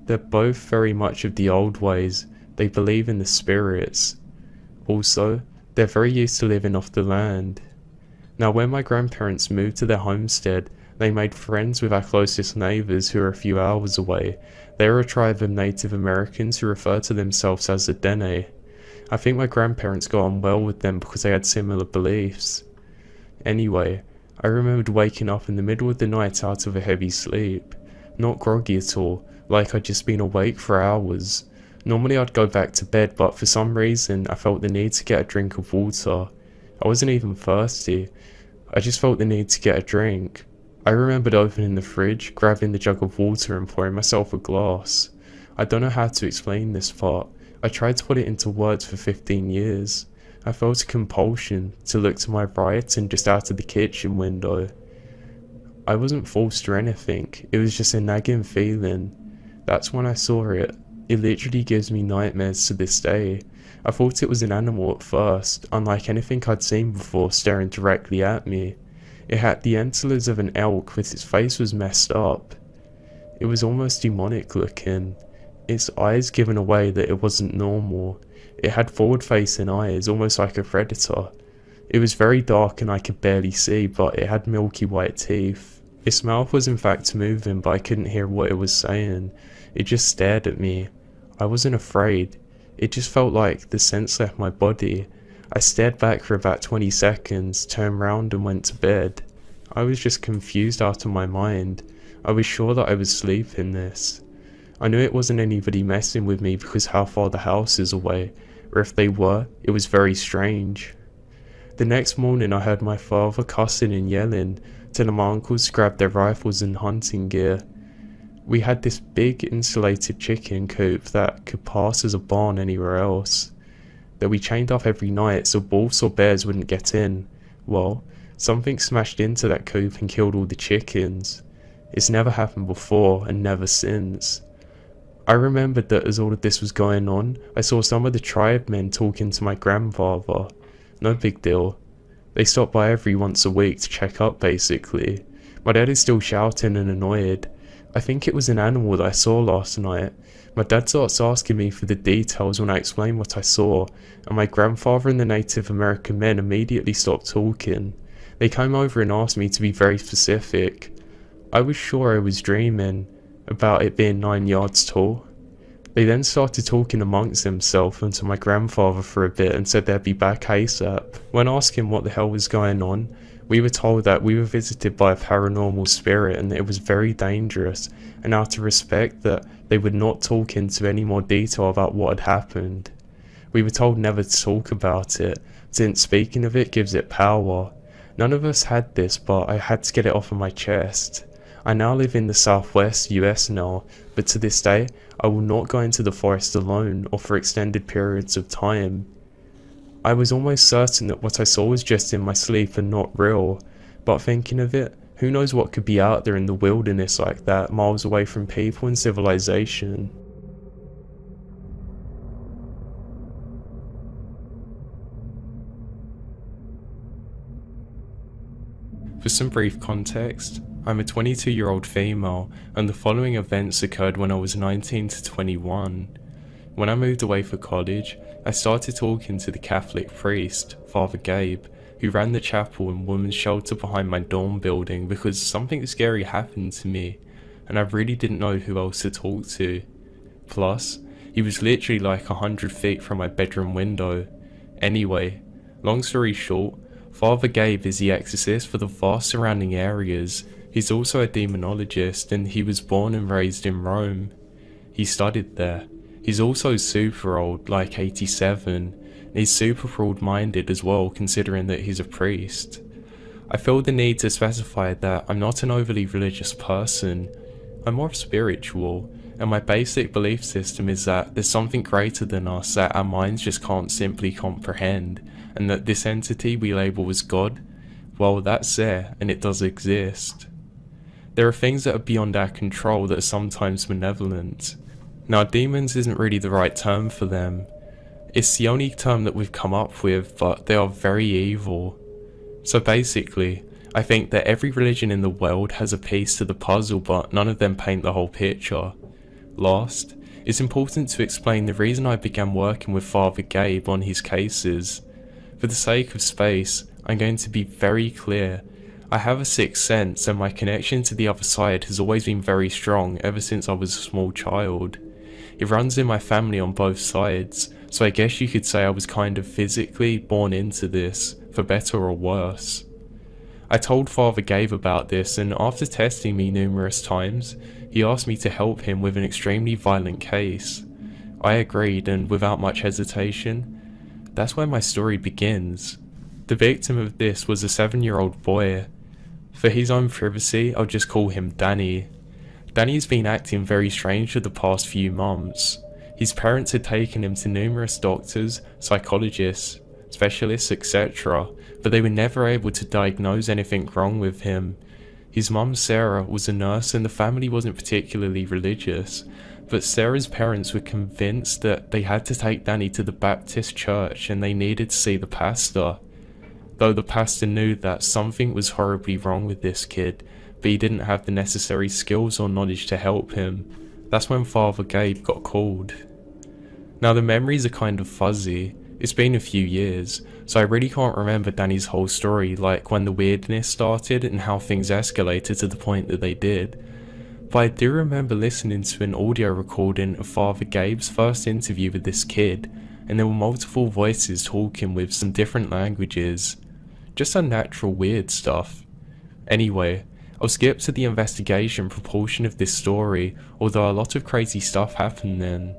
They're both very much of the old ways. They believe in the spirits. Also, they're very used to living off the land. Now, when my grandparents moved to their homestead, they made friends with our closest neighbors who are a few hours away. They are a tribe of Native Americans who refer to themselves as the Dene. I think my grandparents got on well with them because they had similar beliefs. Anyway, I remembered waking up in the middle of the night out of a heavy sleep, not groggy at all, like I'd just been awake for hours. Normally I'd go back to bed, but for some reason I felt the need to get a drink of water. I wasn't even thirsty, I just felt the need to get a drink. I remembered opening the fridge, grabbing the jug of water and pouring myself a glass. I don't know how to explain this part. I tried to put it into words for 15 years. I felt a compulsion to look to my right and just out of the kitchen window. I wasn't forced or anything, it was just a nagging feeling. That's when I saw it. It literally gives me nightmares to this day. I thought it was an animal at first, unlike anything I'd seen before staring directly at me. It had the antlers of an elk, but its face was messed up. It was almost demonic looking. Its eyes given away that it wasn't normal. It had forward-facing eyes, almost like a predator. It was very dark and I could barely see, but it had milky white teeth. Its mouth was in fact moving, but I couldn't hear what it was saying. It just stared at me. I wasn't afraid. It just felt like the sense left my body. I stared back for about 20 seconds, turned round and went to bed. I was just confused out of my mind. I was sure that I was sleeping this. I knew it wasn't anybody messing with me because how far the house is away, or if they were, it was very strange. The next morning I heard my father cussing and yelling, telling my uncles to grab their rifles and hunting gear. We had this big insulated chicken coop that could pass as a barn anywhere else, that we chained off every night so wolves or bears wouldn't get in. Well, something smashed into that coop and killed all the chickens. It's never happened before and never since. I remembered that as all of this was going on, I saw some of the tribe men talking to my grandfather. No big deal. They stop by every once a week to check up basically. My dad is still shouting and annoyed. I think it was an animal that I saw last night. My dad starts asking me for the details when I explain what I saw, and my grandfather and the Native American men immediately stopped talking. They came over and asked me to be very specific. I was sure I was dreaming about it being 9 yards tall. They then started talking amongst themselves and to my grandfather for a bit and said they'd be back ASAP. When asking what the hell was going on, we were told that we were visited by a paranormal spirit and it was very dangerous, and out of respect that they would not talk into any more detail about what had happened. We were told never to talk about it, since speaking of it gives it power. None of us had this, but I had to get it off of my chest. I now live in the southwest US now, but to this day, I will not go into the forest alone or for extended periods of time. I was almost certain that what I saw was just in my sleep and not real, but thinking of it, who knows what could be out there in the wilderness like that, miles away from people and civilization. For some brief context, I'm a 22-year-old female, and the following events occurred when I was 19 to 21. When I moved away for college, I started talking to the Catholic priest, Father Gabe, who ran the chapel and women's shelter behind my dorm building because something scary happened to me, and I really didn't know who else to talk to. Plus, he was literally like 100 feet from my bedroom window. Anyway, long story short, Father Gabe is the exorcist for the vast surrounding areas. He's also a demonologist and he was born and raised in Rome. He studied there. He's also super old, like 87, and he's super broad-minded as well considering that he's a priest. I feel the need to specify that I'm not an overly religious person. I'm more spiritual, and my basic belief system is that there's something greater than us that our minds just can't simply comprehend, and that this entity we label as God, well, that's there and it does exist. There are things that are beyond our control that are sometimes malevolent. Now, demons isn't really the right term for them. It's the only term that we've come up with, but they are very evil. So basically, I think that every religion in the world has a piece to the puzzle, but none of them paint the whole picture. Last, it's important to explain the reason I began working with Father Gabe on his cases. For the sake of space, I'm going to be very clear. I have a sixth sense and my connection to the other side has always been very strong ever since I was a small child. It runs in my family on both sides, so I guess you could say I was kind of physically born into this, for better or worse. I told Father Gabe about this, and after testing me numerous times, he asked me to help him with an extremely violent case. I agreed, and without much hesitation, that's where my story begins. The victim of this was a 7-year-old boy. For his own privacy, I'll just call him Danny. Danny's been acting very strange for the past few months. His parents had taken him to numerous doctors, psychologists, specialists, etc., but they were never able to diagnose anything wrong with him. His mum, Sarah, was a nurse and the family wasn't particularly religious, but Sarah's parents were convinced that they had to take Danny to the Baptist church and they needed to see the pastor. Though the pastor knew that something was horribly wrong with this kid, but he didn't have the necessary skills or knowledge to help him. That's when Father Gabe got called. Now the memories are kind of fuzzy. It's been a few years, so I really can't remember Danny's whole story, like when the weirdness started and how things escalated to the point that they did. But I do remember listening to an audio recording of Father Gabe's first interview with this kid, and there were multiple voices talking with some different languages. Just unnatural weird stuff. Anyway, I'll skip to the investigation proportion of this story, although a lot of crazy stuff happened then.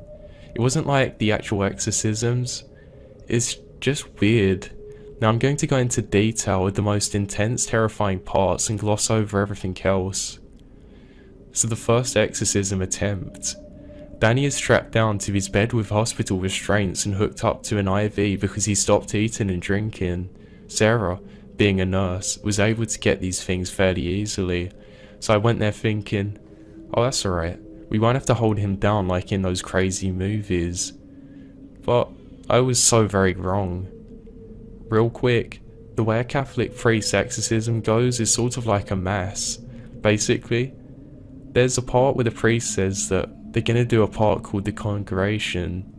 It wasn't like the actual exorcisms. It's just weird. Now I'm going to go into detail with the most intense, terrifying parts and gloss over everything else. So the first exorcism attempt. Danny is strapped down to his bed with hospital restraints and hooked up to an IV because he stopped eating and drinking. Sarah, being a nurse, was able to get these things fairly easily, so I went there thinking, oh that's alright, we won't have to hold him down like in those crazy movies. But I was so very wrong. Real quick, the way a Catholic priest's exorcism goes is sort of like a mass. Basically, there's a part where the priest says that they're gonna do a part called the Congregation.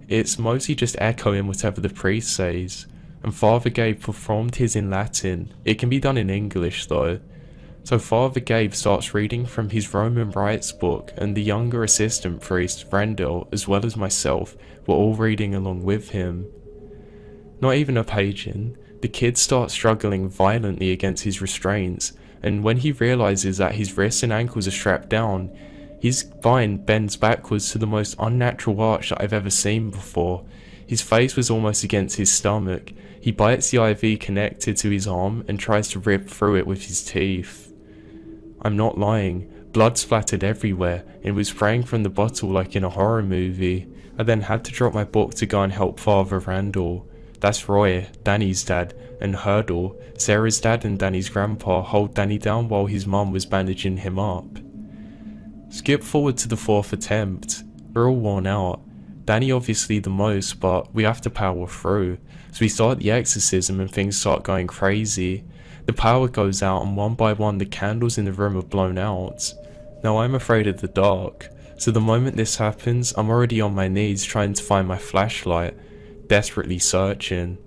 It's mostly just echoing whatever the priest says, and Father Gabe performed his in Latin. It can be done in English though. So Father Gabe starts reading from his Roman rites book, and the younger assistant priest, Randall, as well as myself, were all reading along with him. Not even a page in, the kid starts struggling violently against his restraints, and when he realizes that his wrists and ankles are strapped down, his spine bends backwards to the most unnatural arch that I've ever seen before. His face was almost against his stomach. He bites the IV connected to his arm and tries to rip through it with his teeth. I'm not lying, blood splattered everywhere and was spraying from the bottle like in a horror movie. I then had to drop my book to go and help Father Randall. That's Roy, Danny's dad, and Hurdle, Sarah's dad and Danny's grandpa, hold Danny down while his mum was bandaging him up. Skip forward to the fourth attempt. We're all worn out. Danny obviously the most, but we have to power through. So we start the exorcism and things start going crazy. The power goes out and one by one the candles in the room are blown out. Now I'm afraid of the dark, so the moment this happens I'm already on my knees trying to find my flashlight, desperately searching.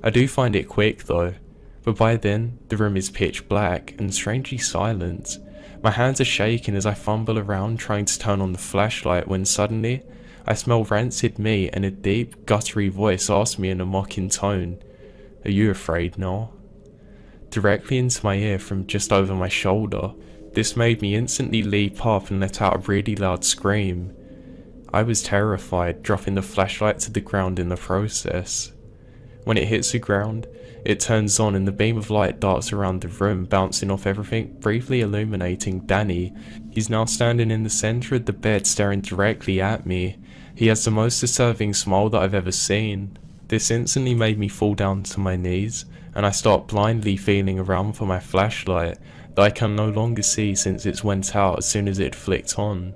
I do find it quick though, but by then the room is pitch black and strangely silent. My hands are shaking as I fumble around trying to turn on the flashlight when suddenly I smell rancid meat and a deep, guttury voice asks me in a mocking tone, "Are you afraid, Noel?" Directly into my ear from just over my shoulder. This made me instantly leap up and let out a really loud scream. I was terrified, dropping the flashlight to the ground in the process. When it hits the ground, it turns on and the beam of light darts around the room, bouncing off everything, briefly illuminating Danny. He's now standing in the center of the bed staring directly at me. He has the most disturbing smile that I've ever seen. This instantly made me fall down to my knees, and I start blindly feeling around for my flashlight that I can no longer see since it went out as soon as it flicked on.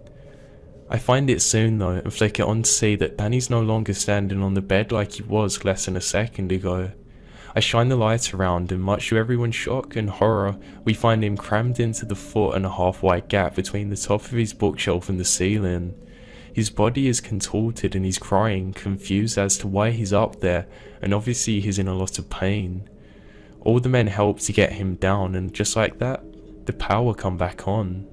I find it soon though and flick it on to see that Danny's no longer standing on the bed like he was less than a second ago. I shine the light around and much to everyone's shock and horror, we find him crammed into the 1.5 foot wide gap between the top of his bookshelf and the ceiling. His body is contorted and he's crying, confused as to why he's up there, and obviously he's in a lot of pain. All the men help to get him down, and just like that, the power come back on.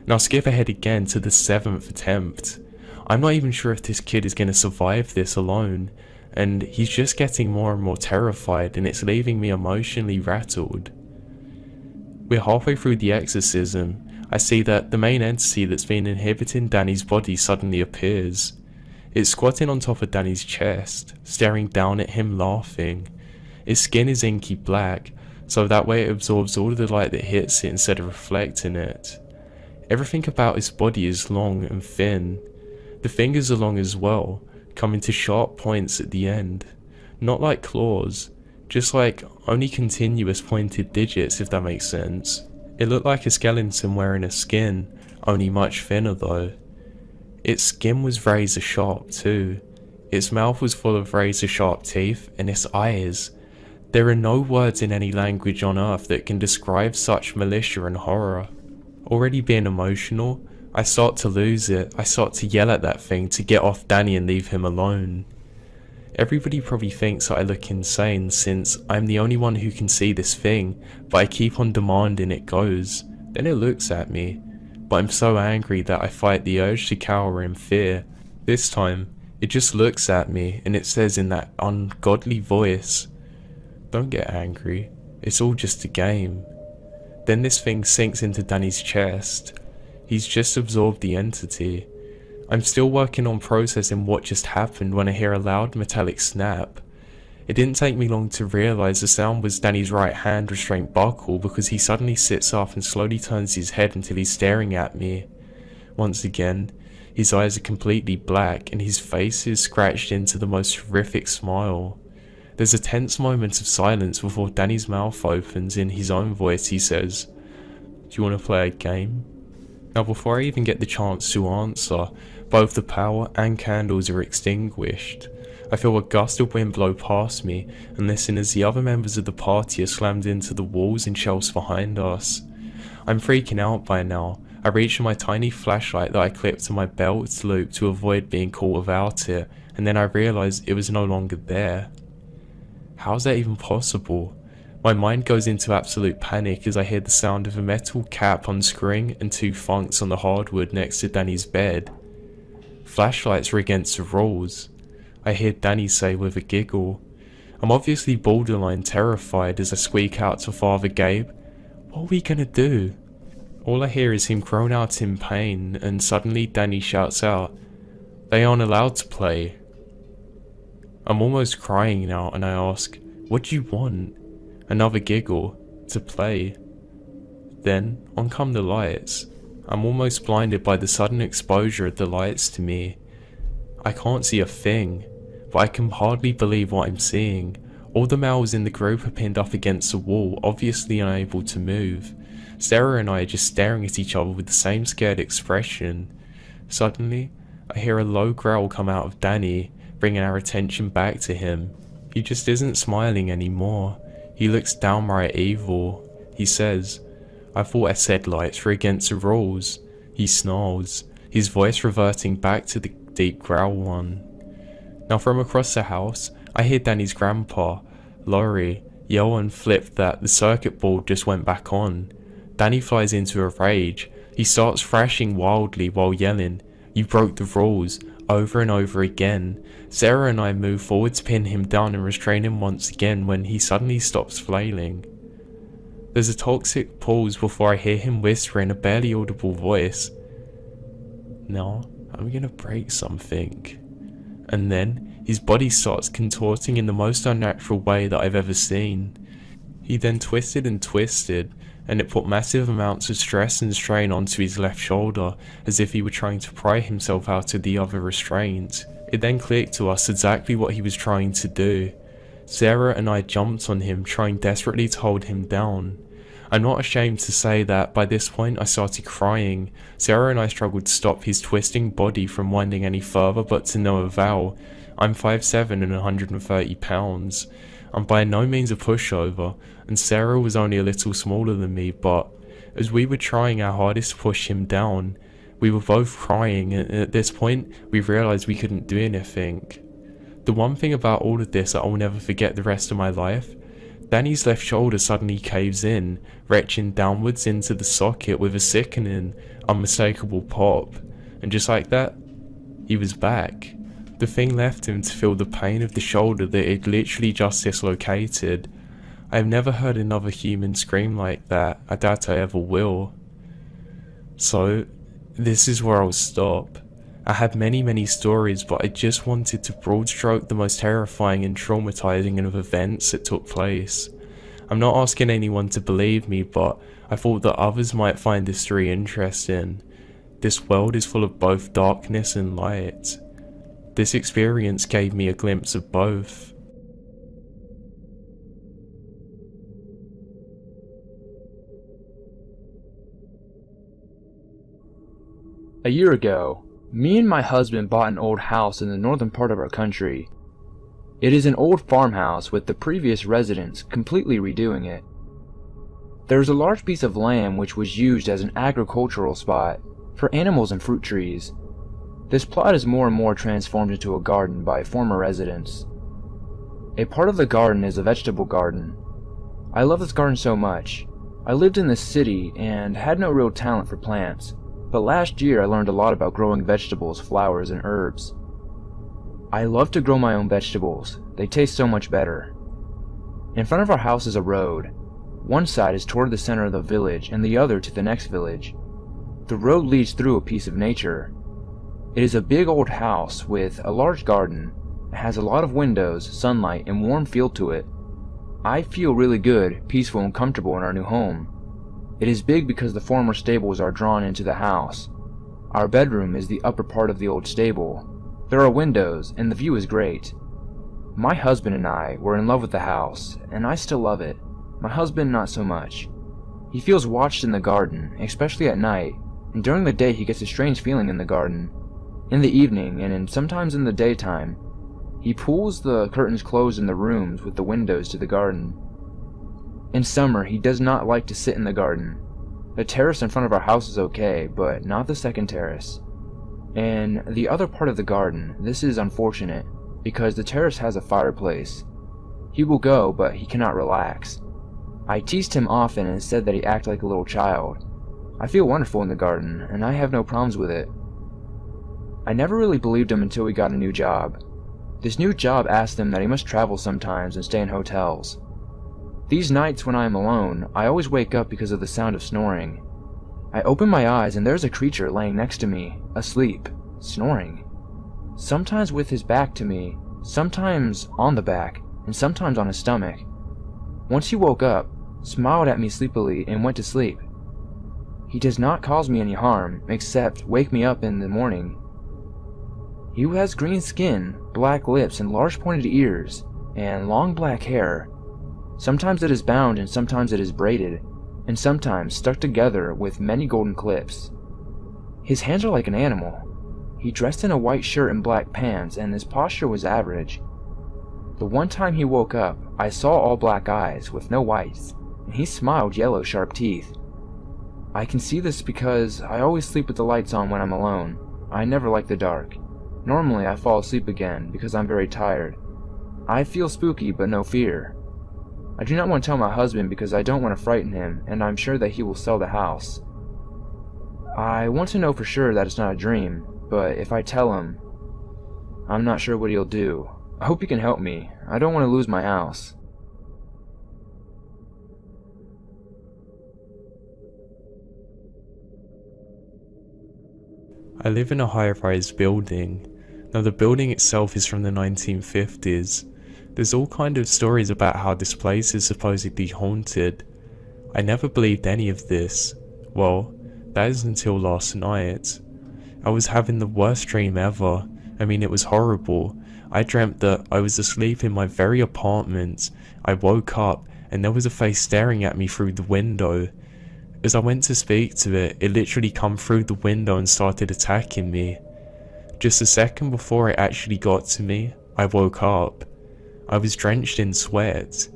Now skip ahead again to the 7th attempt. I'm not even sure if this kid is going to survive this alone, and he's just getting more and more terrified, and it's leaving me emotionally rattled. We're halfway through the exorcism. I see that the main entity that's been inhibiting Danny's body suddenly appears. It's squatting on top of Danny's chest, staring down at him, laughing. Its skin is inky black, so that way it absorbs all of the light that hits it instead of reflecting it. Everything about its body is long and thin. The fingers are long as well, coming to sharp points at the end. Not like claws, just like only continuous pointed digits, if that makes sense. It looked like a skeleton wearing a skin, only much thinner though. Its skin was razor sharp too. Its mouth was full of razor sharp teeth, and its eyes. There are no words in any language on earth that can describe such militia and horror. Already being emotional, I start to lose it. I start to yell at that thing to get off Danny and leave him alone. Everybody probably thinks that I look insane since I'm the only one who can see this thing, but I keep on demanding it goes. Then it looks at me, but I'm so angry that I fight the urge to cower in fear. This time, it just looks at me and it says in that ungodly voice, "Don't get angry, it's all just a game." Then this thing sinks into Danny's chest. He's just absorbed the entity. I'm still working on processing what just happened when I hear a loud metallic snap. It didn't take me long to realise the sound was Danny's right hand restraint buckle, because he suddenly sits up and slowly turns his head until he's staring at me. Once again, his eyes are completely black and his face is scratched into the most horrific smile. There's a tense moment of silence before Danny's mouth opens. In his own voice he says, "Do you want to play a game?" Now before I even get the chance to answer, both the power and candles are extinguished. I feel a gust of wind blow past me and listen as the other members of the party are slammed into the walls and shelves behind us. I'm freaking out by now. I reach for my tiny flashlight that I clipped to my belt loop to avoid being caught without it, and then I realise it was no longer there. How's that even possible? My mind goes into absolute panic as I hear the sound of a metal cap unscrewing and two thunks on the hardwood next to Danny's bed. Flashlights are against the rules, I hear Danny say with a giggle. I'm obviously borderline terrified as I squeak out to Father Gabe, "What are we gonna do?" All I hear is him groan out in pain, and suddenly Danny shouts out, "They aren't allowed to play." I'm almost crying now and I ask, "What do you want?" Another giggle, "To play." Then, on come the lights. I'm almost blinded by the sudden exposure of the lights to me. I can't see a thing, but I can hardly believe what I'm seeing. All the males in the group are pinned up against the wall, obviously unable to move. Sarah and I are just staring at each other with the same scared expression. Suddenly, I hear a low growl come out of Danny, bringing our attention back to him. He just isn't smiling anymore. He looks downright evil. He says, "I thought I said lights were against the rules." He snarls, his voice reverting back to the deep growl one. Now from across the house, I hear Danny's grandpa, Laurie, yell and flip that the circuit board just went back on. Danny flies into a rage. He starts thrashing wildly while yelling, "You broke the rules," over and over again. Sarah and I move forward to pin him down and restrain him once again when he suddenly stops flailing. There's a toxic pause before I hear him whisper in a barely audible voice, "Now I'm gonna break something." And then his body starts contorting in the most unnatural way that I've ever seen. He then twisted and twisted, and it put massive amounts of stress and strain onto his left shoulder, as if he were trying to pry himself out of the other restraint. It then clicked to us exactly what he was trying to do. Sarah and I jumped on him, trying desperately to hold him down. I'm not ashamed to say that by this point I started crying. Sarah and I struggled to stop his twisting body from winding any further, but to no avail. I'm 5'7" and 130 pounds. I'm by no means a pushover, and Sarah was only a little smaller than me, but as we were trying our hardest to push him down, we were both crying, and at this point we realised we couldn't do anything. The one thing about all of this that I'll never forget the rest of my life, Danny's left shoulder suddenly caves in, retching downwards into the socket with a sickening, unmistakable pop, and just like that, he was back. The thing left him to feel the pain of the shoulder that he'd literally just dislocated. I have never heard another human scream like that. I doubt I ever will. So, this is where I'll stop. I had many stories, but I just wanted to broad stroke the most terrifying and traumatizing of events that took place. I'm not asking anyone to believe me, but I thought that others might find this story interesting. This world is full of both darkness and light. This experience gave me a glimpse of both. A year ago, me and my husband bought an old house in the northern part of our country. It is an old farmhouse with the previous residents completely redoing it. There is a large piece of land which was used as an agricultural spot for animals and fruit trees. This plot is more and more transformed into a garden by former residents. A part of the garden is a vegetable garden. I love this garden so much. I lived in the city and had no real talent for plants, but last year I learned a lot about growing vegetables, flowers, and herbs. I love to grow my own vegetables. They taste so much better. In front of our house is a road. One side is toward the center of the village and the other to the next village. The road leads through a piece of nature. It is a big old house with a large garden. It has a lot of windows, sunlight, and warm feel to it. I feel really good, peaceful, and comfortable in our new home. It is big because the former stables are drawn into the house. Our bedroom is the upper part of the old stable. There are windows, and the view is great. My husband and I were in love with the house, and I still love it. My husband not so much. He feels watched in the garden, especially at night, and during the day he gets a strange feeling in the garden. In the evening, and sometimes in the daytime, he pulls the curtains closed in the rooms with the windows to the garden. In summer, he does not like to sit in the garden. The terrace in front of our house is okay, but not the second terrace. In the other part of the garden, this is unfortunate, because the terrace has a fireplace. He will go, but he cannot relax. I teased him often and said that he acted like a little child. I feel wonderful in the garden, and I have no problems with it. I never really believed him until we got a new job. This new job asked him that he must travel sometimes and stay in hotels. These nights when I am alone, I always wake up because of the sound of snoring. I open my eyes and there's a creature laying next to me, asleep, snoring. Sometimes with his back to me, sometimes on the back, and sometimes on his stomach. Once he woke up, smiled at me sleepily, and went to sleep. He does not cause me any harm, except wake me up in the morning. He has green skin, black lips, and large pointed ears, and long black hair. Sometimes it is bound and sometimes it is braided, and sometimes stuck together with many golden clips. His hands are like an animal. He dressed in a white shirt and black pants, and his posture was average. The one time he woke up, I saw all black eyes with no whites, and he smiled yellow sharp teeth. I can see this because I always sleep with the lights on when I'm alone. I never like the dark. Normally I fall asleep again because I'm very tired. I feel spooky but no fear. I do not want to tell my husband because I don't want to frighten him, and I'm sure that he will sell the house. I want to know for sure that it's not a dream, but if I tell him, I'm not sure what he'll do. I hope he can help me. I don't want to lose my house. I live in a high-rise building. Now the building itself is from the 1950s. There's all kind of stories about how this place is supposedly haunted. I never believed any of this. Well, that is until last night. I was having the worst dream ever. I mean, it was horrible. I dreamt that I was asleep in my very apartment. I woke up and there was a face staring at me through the window. As I went to speak to it, it literally come through the window and started attacking me. Just a second before it actually got to me, I woke up. I was drenched in sweat.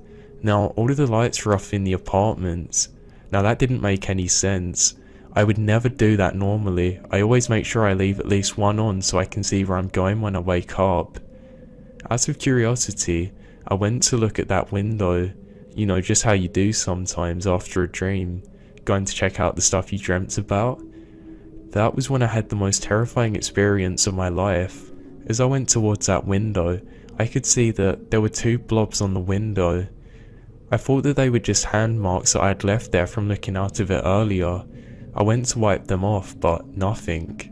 Now, all of the lights were off in the apartment. Now that didn't make any sense. I would never do that normally. I always make sure I leave at least one on so I can see where I'm going when I wake up. Out of curiosity, I went to look at that window. You know, just how you do sometimes after a dream. Going to check out the stuff you dreamt about. That was when I had the most terrifying experience of my life. As I went towards that window, I could see that there were two blobs on the window. I thought that they were just hand marks that I had left there from looking out of it earlier. I went to wipe them off, but nothing.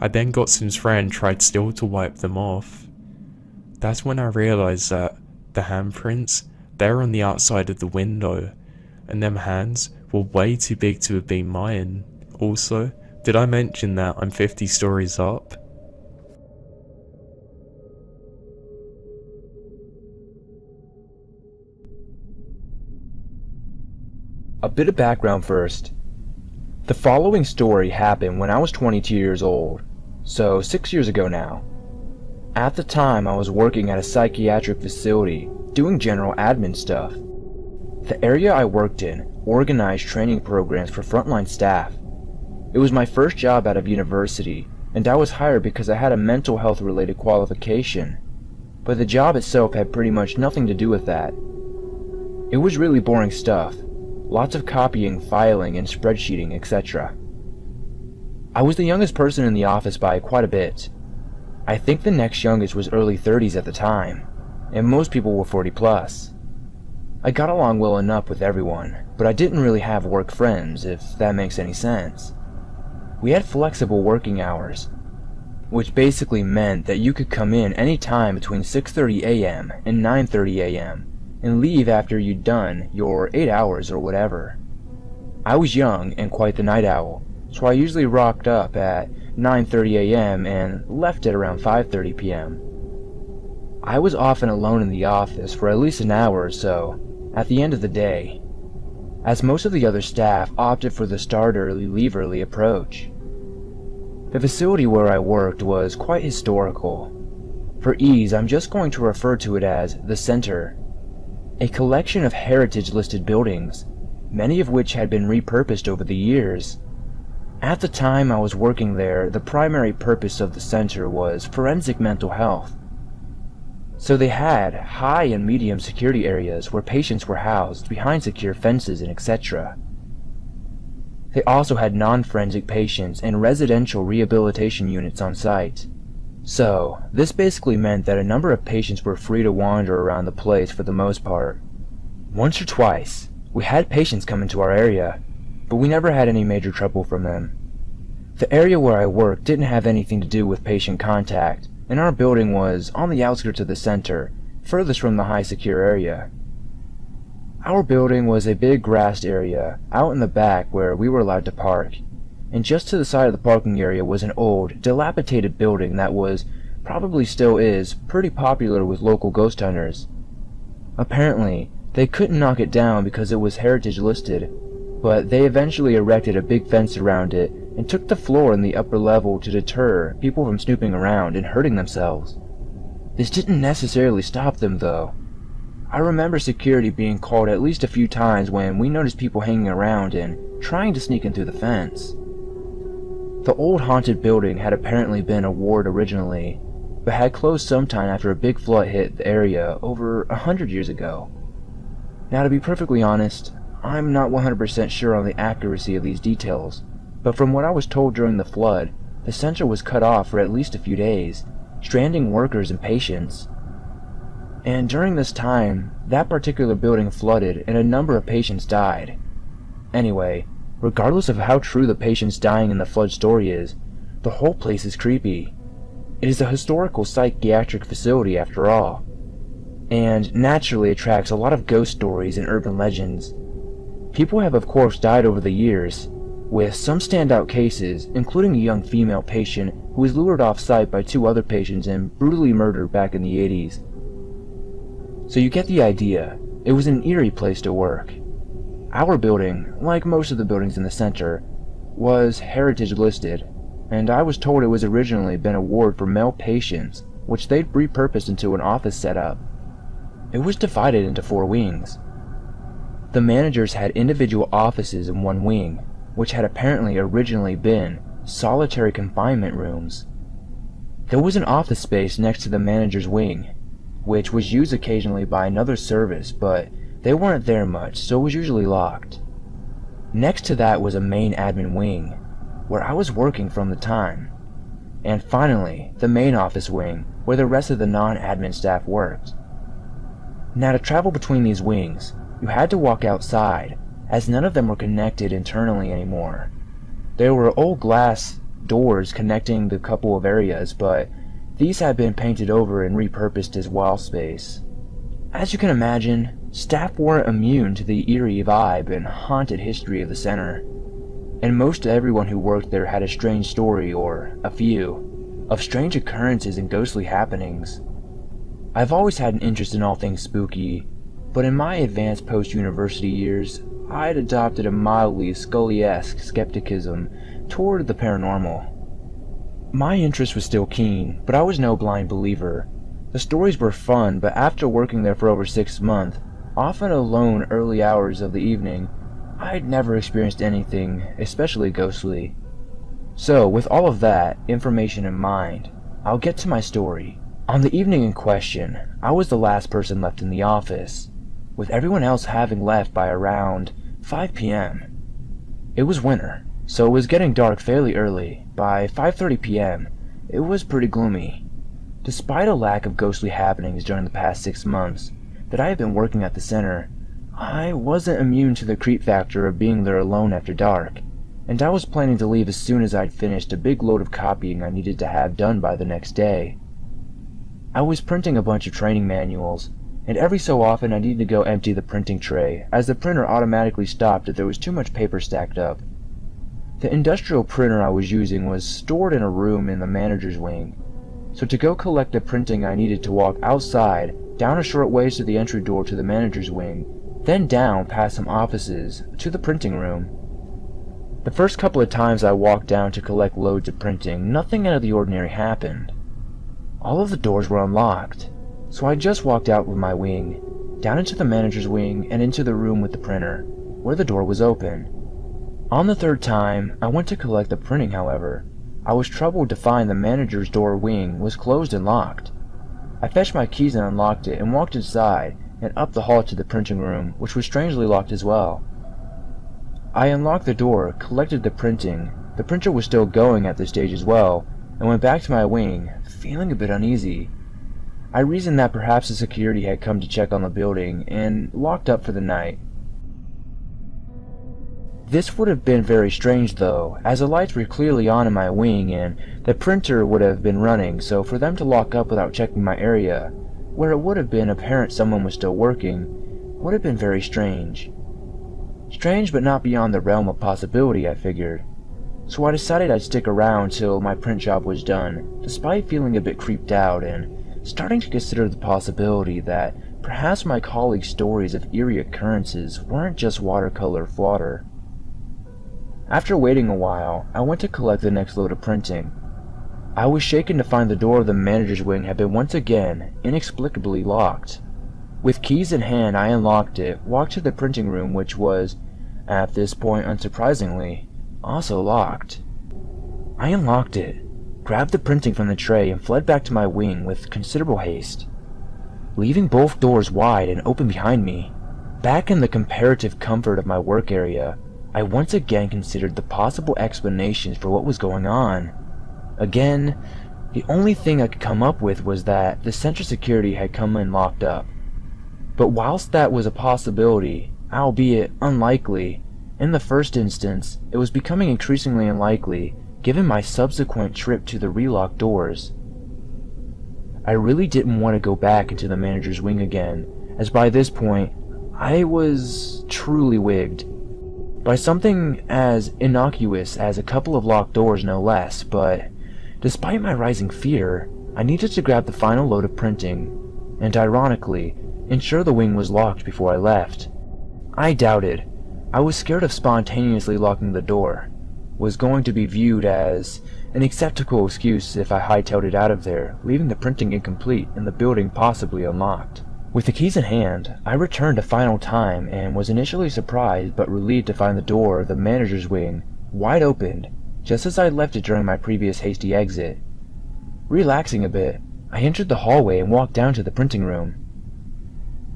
I then got some spray and tried still to wipe them off. That's when I realised that the handprints, they're on the outside of the window, and them hands were way too big to have been mine. Also, did I mention that I'm 50 stories up? A bit of background first. The following story happened when I was 22 years old, so 6 years ago now. At the time, I was working at a psychiatric facility, doing general admin stuff. The area I worked in organized training programs for frontline staff. It was my first job out of university, and I was hired because I had a mental health related qualification, but the job itself had pretty much nothing to do with that. It was really boring stuff. Lots of copying, filing, and spreadsheeting, etc. I was the youngest person in the office by quite a bit. I think the next youngest was early 30s at the time, and most people were 40 plus. I got along well enough with everyone, but I didn't really have work friends, if that makes any sense. We had flexible working hours, which basically meant that you could come in any time between 6:30 a.m. and 9:30 a.m. and leave after you'd done your 8 hours or whatever. I was young and quite the night owl, so I usually rocked up at 9:30 a.m. and left at around 5:30 p.m. I was often alone in the office for at least an hour or so at the end of the day, as most of the other staff opted for the start early, leave early approach. The facility where I worked was quite historical. For ease, I'm just going to refer to it as the Center, a collection of heritage-listed buildings, many of which had been repurposed over the years. At the time I was working there, the primary purpose of the center was forensic mental health. So they had high and medium security areas where patients were housed behind secure fences and etc. They also had non-forensic patients and residential rehabilitation units on site. So, this basically meant that a number of patients were free to wander around the place for the most part. Once or twice, we had patients come into our area, but we never had any major trouble from them. The area where I worked didn't have anything to do with patient contact, and our building was on the outskirts of the center, furthest from the high secure area. Our building was a big grassed area out in the back where we were allowed to park, and just to the side of the parking area was an old, dilapidated building that was, probably still is, pretty popular with local ghost hunters. Apparently, they couldn't knock it down because it was heritage listed, but they eventually erected a big fence around it and took the floor in the upper level to deter people from snooping around and hurting themselves. This didn't necessarily stop them, though. I remember security being called at least a few times when we noticed people hanging around and trying to sneak in through the fence. The old haunted building had apparently been a ward originally, but had closed sometime after a big flood hit the area over 100 years ago. Now, to be perfectly honest, I'm not 100% sure on the accuracy of these details, but from what I was told during the flood, the center was cut off for at least a few days, stranding workers and patients. And during this time, that particular building flooded and a number of patients died. Anyway, regardless of how true the patients dying in the flood story is, the whole place is creepy. It is a historical psychiatric facility after all, and naturally attracts a lot of ghost stories and urban legends. People have of course died over the years, with some standout cases, including a young female patient who was lured off-site by two other patients and brutally murdered back in the 80s. So you get the idea, it was an eerie place to work. Our building, like most of the buildings in the center, was heritage listed, and I was told it was originally been a ward for male patients, which they'd repurposed into an office setup. It was divided into 4 wings. The managers had individual offices in one wing, which had apparently originally been solitary confinement rooms. There was an office space next to the manager's wing, which was used occasionally by another service, but they weren't there much, so it was usually locked. Next to that was a main admin wing, where I was working from the time. and finally, the main office wing, where the rest of the non-admin staff worked. Now, to travel between these wings, you had to walk outside, as none of them were connected internally anymore. There were old glass doors connecting the couple of areas, but these had been painted over and repurposed as wall space. As you can imagine, staff weren't immune to the eerie vibe and haunted history of the center, and most everyone who worked there had a strange story, or a few, of strange occurrences and ghostly happenings. I've always had an interest in all things spooky, but in my advanced post-university years, I'd adopted a mildly Scully-esque skepticism toward the paranormal. My interest was still keen, but I was no blind believer. The stories were fun, but after working there for over 6 months, often alone early hours of the evening, I'd never experienced anything, especially ghostly. So, with all of that information in mind, I'll get to my story. On the evening in question, I was the last person left in the office, with everyone else having left by around 5 p.m. It was winter, so it was getting dark fairly early. By 5:30 p.m., it was pretty gloomy. Despite a lack of ghostly happenings during the past 6 months that I had been working at the center, I wasn't immune to the creep factor of being there alone after dark, and I was planning to leave as soon as I'd finished a big load of copying I needed to have done by the next day. I was printing a bunch of training manuals, and every so often I needed to go empty the printing tray, as the printer automatically stopped if there was too much paper stacked up. The industrial printer I was using was stored in a room in the manager's wing, so to go collect the printing I needed to walk outside, down a short ways to the entry door to the manager's wing, then down past some offices to the printing room. The first couple of times I walked down to collect loads of printing, nothing out of the ordinary happened. All of the doors were unlocked, so I just walked out with my wing, down into the manager's wing and into the room with the printer, where the door was open. On the third time I went to collect the printing, however, I was troubled to find the manager's door wing was closed and locked. I fetched my keys and unlocked it and walked inside and up the hall to the printing room, which was strangely locked as well. I unlocked the door, collected the printing. The printer was still going at this stage as well, and went back to my wing, feeling a bit uneasy. I reasoned that perhaps the security had come to check on the building and locked up for the night. This would have been very strange though, as the lights were clearly on in my wing and the printer would have been running, so for them to lock up without checking my area, where it would have been apparent someone was still working, would have been very strange. Strange, but not beyond the realm of possibility, I figured. So I decided I'd stick around till my print job was done, despite feeling a bit creeped out and starting to consider the possibility that perhaps my colleagues' stories of eerie occurrences weren't just watercolor fodder. After waiting a while, I went to collect the next load of printing. I was shaken to find the door of the manager's wing had been once again inexplicably locked. With keys in hand, I unlocked it, walked to the printing room, which was, at this point unsurprisingly, also locked. I unlocked it, grabbed the printing from the tray, and fled back to my wing with considerable haste. Leaving both doors wide and open behind me, back in the comparative comfort of my work area, I once again considered the possible explanations for what was going on. Again, the only thing I could come up with was that the Central Security had come in locked up. But whilst that was a possibility, albeit unlikely, in the first instance, it was becoming increasingly unlikely, given my subsequent trip to the relocked doors. I really didn't want to go back into the manager's wing again, as by this point, I was truly wigged. By something as innocuous as a couple of locked doors, no less, but despite my rising fear, I needed to grab the final load of printing, and ironically, ensure the wing was locked before I left. I doubted. I was scared of spontaneously locking the door, was going to be viewed as an acceptable excuse if I hightailed it out of there, leaving the printing incomplete and the building possibly unlocked. With the keys in hand, I returned a final time and was initially surprised but relieved to find the door of the manager's wing wide open, just as I had left it during my previous hasty exit. Relaxing a bit, I entered the hallway and walked down to the printing room.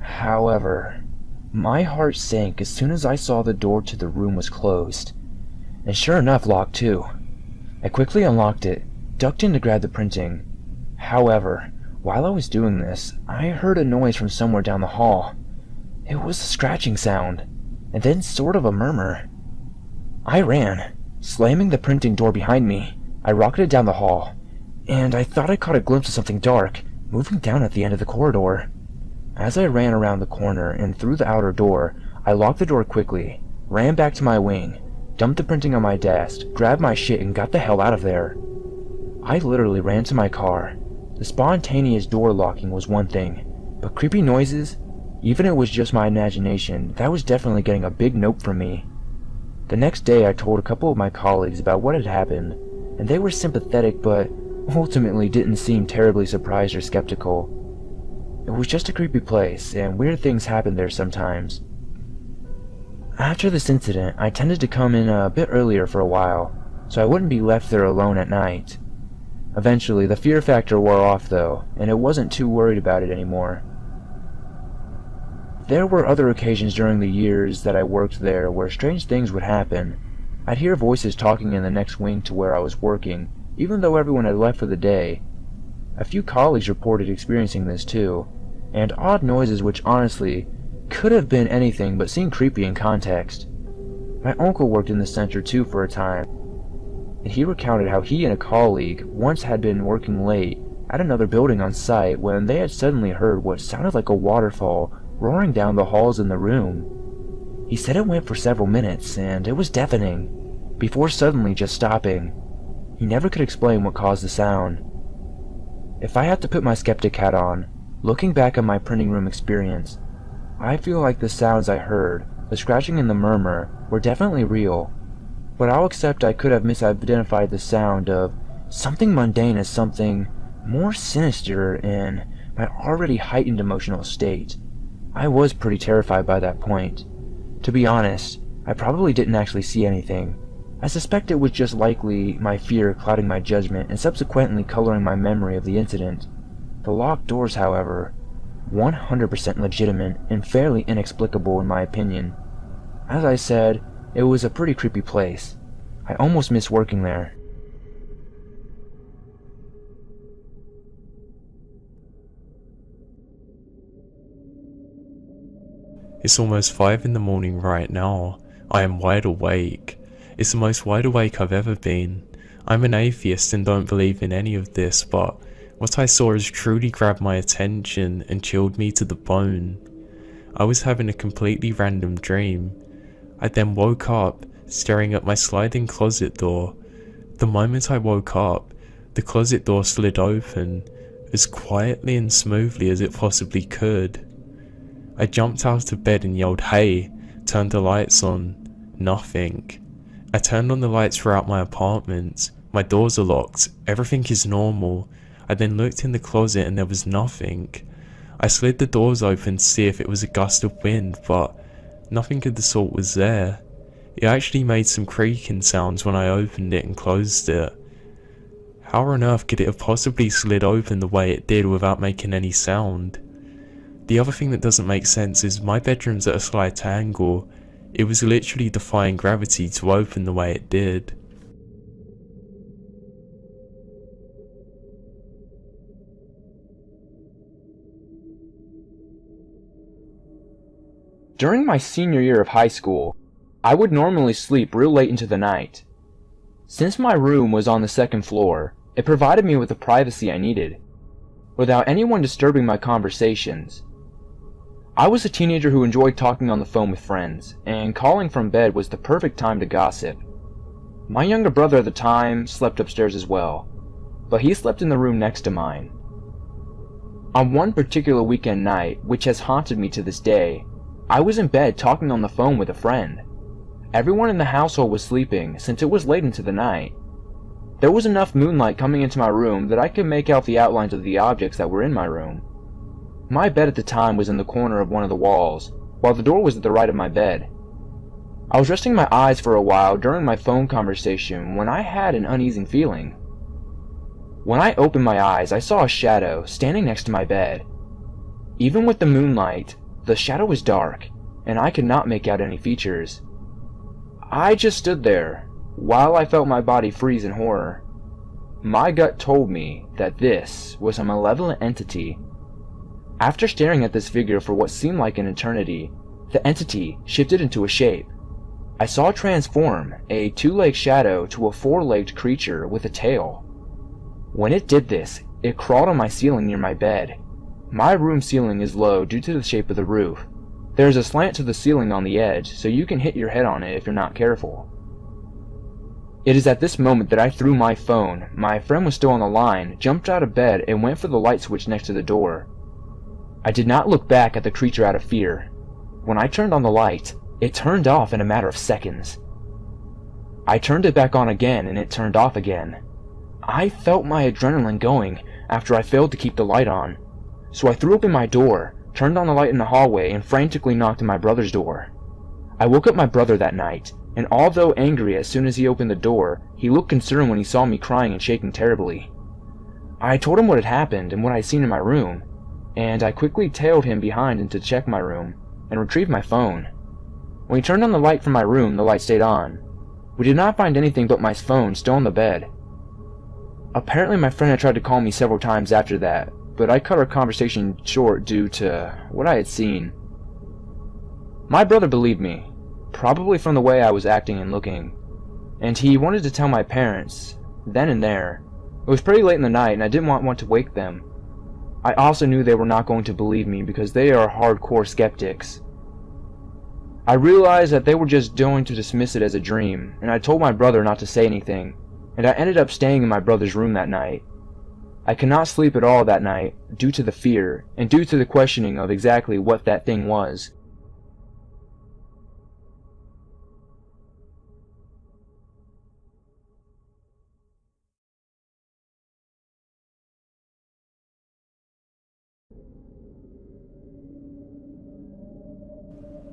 However, my heart sank as soon as I saw the door to the room was closed, and sure enough locked too. I quickly unlocked it, ducked in to grab the printing. However, while I was doing this, I heard a noise from somewhere down the hall. It was a scratching sound, and then sort of a murmur. I ran, slamming the printing door behind me. I rocketed down the hall, and I thought I caught a glimpse of something dark moving down at the end of the corridor. As I ran around the corner and through the outer door, I locked the door quickly, ran back to my wing, dumped the printing on my desk, grabbed my shit, and got the hell out of there. I literally ran to my car. The spontaneous door locking was one thing, but creepy noises, even if it was just my imagination, that was definitely getting a big nope from me. The next day I told a couple of my colleagues about what had happened, and they were sympathetic but ultimately didn't seem terribly surprised or skeptical. It was just a creepy place, and weird things happened there sometimes. After this incident, I tended to come in a bit earlier for a while, so I wouldn't be left there alone at night. Eventually, the fear factor wore off though, and it wasn't too worried about it anymore. There were other occasions during the years that I worked there where strange things would happen. I'd hear voices talking in the next wing to where I was working, even though everyone had left for the day. A few colleagues reported experiencing this too, and odd noises which honestly could have been anything but seemed creepy in context. My uncle worked in the center too for a time, and he recounted how he and a colleague once had been working late at another building on site when they had suddenly heard what sounded like a waterfall roaring down the halls in the room. He said it went for several minutes, and it was deafening, before suddenly just stopping. He never could explain what caused the sound. If I had to put my skeptic hat on, looking back on my printing room experience, I feel like the sounds I heard, the scratching and the murmur, were definitely real, but I'll accept I could have misidentified the sound of something mundane as something more sinister in my already heightened emotional state. I was pretty terrified by that point. To be honest, I probably didn't actually see anything. I suspect it was just likely my fear clouding my judgment and subsequently coloring my memory of the incident. The locked doors, however, 100% legitimate and fairly inexplicable in my opinion. As I said, it was a pretty creepy place. I almost missed working there. It's almost 5 in the morning right now. I am wide awake. It's the most wide awake I've ever been. I'm an atheist and don't believe in any of this, but what I saw has truly grabbed my attention and chilled me to the bone. I was having a completely random dream. I then woke up, staring at my sliding closet door. The moment I woke up, the closet door slid open, as quietly and smoothly as it possibly could. I jumped out of bed and yelled, "Hey!" turned the lights on. Nothing. I turned on the lights throughout my apartment. My doors are locked. Everything is normal. I then looked in the closet and there was nothing. I slid the doors open to see if it was a gust of wind, but nothing of the sort was there. It actually made some creaking sounds when I opened it and closed it. How on earth could it have possibly slid open the way it did without making any sound? The other thing that doesn't make sense is my bedroom's at a slight angle. It was literally defying gravity to open the way it did. During my senior year of high school, I would normally sleep real late into the night. Since my room was on the second floor, it provided me with the privacy I needed, without anyone disturbing my conversations. I was a teenager who enjoyed talking on the phone with friends, and calling from bed was the perfect time to gossip. My younger brother at the time slept upstairs as well, but he slept in the room next to mine. On one particular weekend night, which has haunted me to this day, I was in bed talking on the phone with a friend. Everyone in the household was sleeping since it was late into the night. There was enough moonlight coming into my room that I could make out the outlines of the objects that were in my room. My bed at the time was in the corner of one of the walls, while the door was at the right of my bed. I was resting my eyes for a while during my phone conversation when I had an uneasy feeling. When I opened my eyes, I saw a shadow standing next to my bed. Even with the moonlight, the shadow was dark, and I could not make out any features. I just stood there, while I felt my body freeze in horror. my gut told me that this was a malevolent entity. After staring at this figure for what seemed like an eternity, the entity shifted into a shape. I saw it transform a two-legged shadow to a four-legged creature with a tail. When it did this, it crawled on my ceiling near my bed. My room ceiling is low due to the shape of the roof. There is a slant to the ceiling on the edge, so you can hit your head on it if you're not careful. It is at this moment that I threw my phone. My friend was still on the line, jumped out of bed, and went for the light switch next to the door. I did not look back at the creature out of fear. When I turned on the light, it turned off in a matter of seconds. I turned it back on again, and it turned off again. I felt my adrenaline going after I failed to keep the light on, so I threw open my door, turned on the light in the hallway, and frantically knocked on my brother's door. I woke up my brother that night, and although angry as soon as he opened the door, he looked concerned when he saw me crying and shaking terribly. I told him what had happened and what I had seen in my room, and I quickly tailed him behind and to check my room, and retrieved my phone. When he turned on the light from my room, the light stayed on. We did not find anything but my phone still on the bed. Apparently my friend had tried to call me several times after that, but I cut our conversation short due to what I had seen. My brother believed me, probably from the way I was acting and looking, and he wanted to tell my parents, then and there. It was pretty late in the night and I didn't want to wake them. I also knew they were not going to believe me because they are hardcore skeptics. I realized that they were just going to dismiss it as a dream, and I told my brother not to say anything, and I ended up staying in my brother's room that night. I could not sleep at all that night due to the fear and due to the questioning of exactly what that thing was.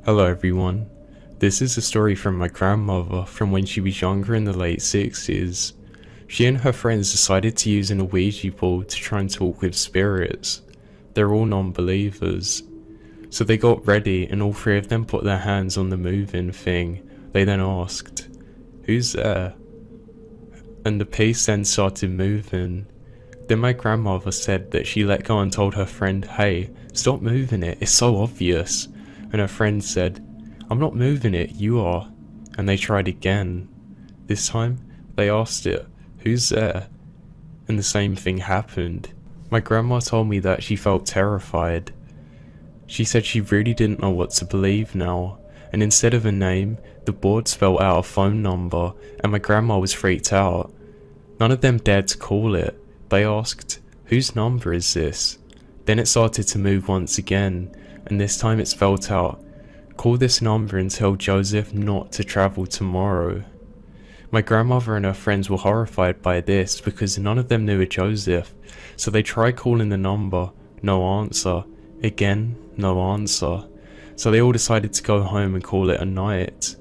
Hello everyone, this is a story from my grandmother from when she was younger in the late 60s. She and her friends decided to use an Ouija board to try and talk with spirits. They're all non-believers. So they got ready and all three of them put their hands on the move-in thing. They then asked, "Who's there?" And the piece then started moving. Then my grandmother said that she let go and told her friend, "Hey, stop moving it, it's so obvious." And her friend said, "I'm not moving it, you are." And they tried again. This time, they asked it, "Who's there?" And the same thing happened. My grandma told me that she felt terrified. She said she really didn't know what to believe now, and instead of a name, the board spelled out a phone number, and my grandma was freaked out. None of them dared to call it. They asked, "Whose number is this?" Then it started to move once again, and this time it spelled out, "Call this number and tell Joseph not to travel tomorrow." My grandmother and her friends were horrified by this because none of them knew a Joseph, so they tried calling the number, no answer. Again, no answer. So they all decided to go home and call it a night.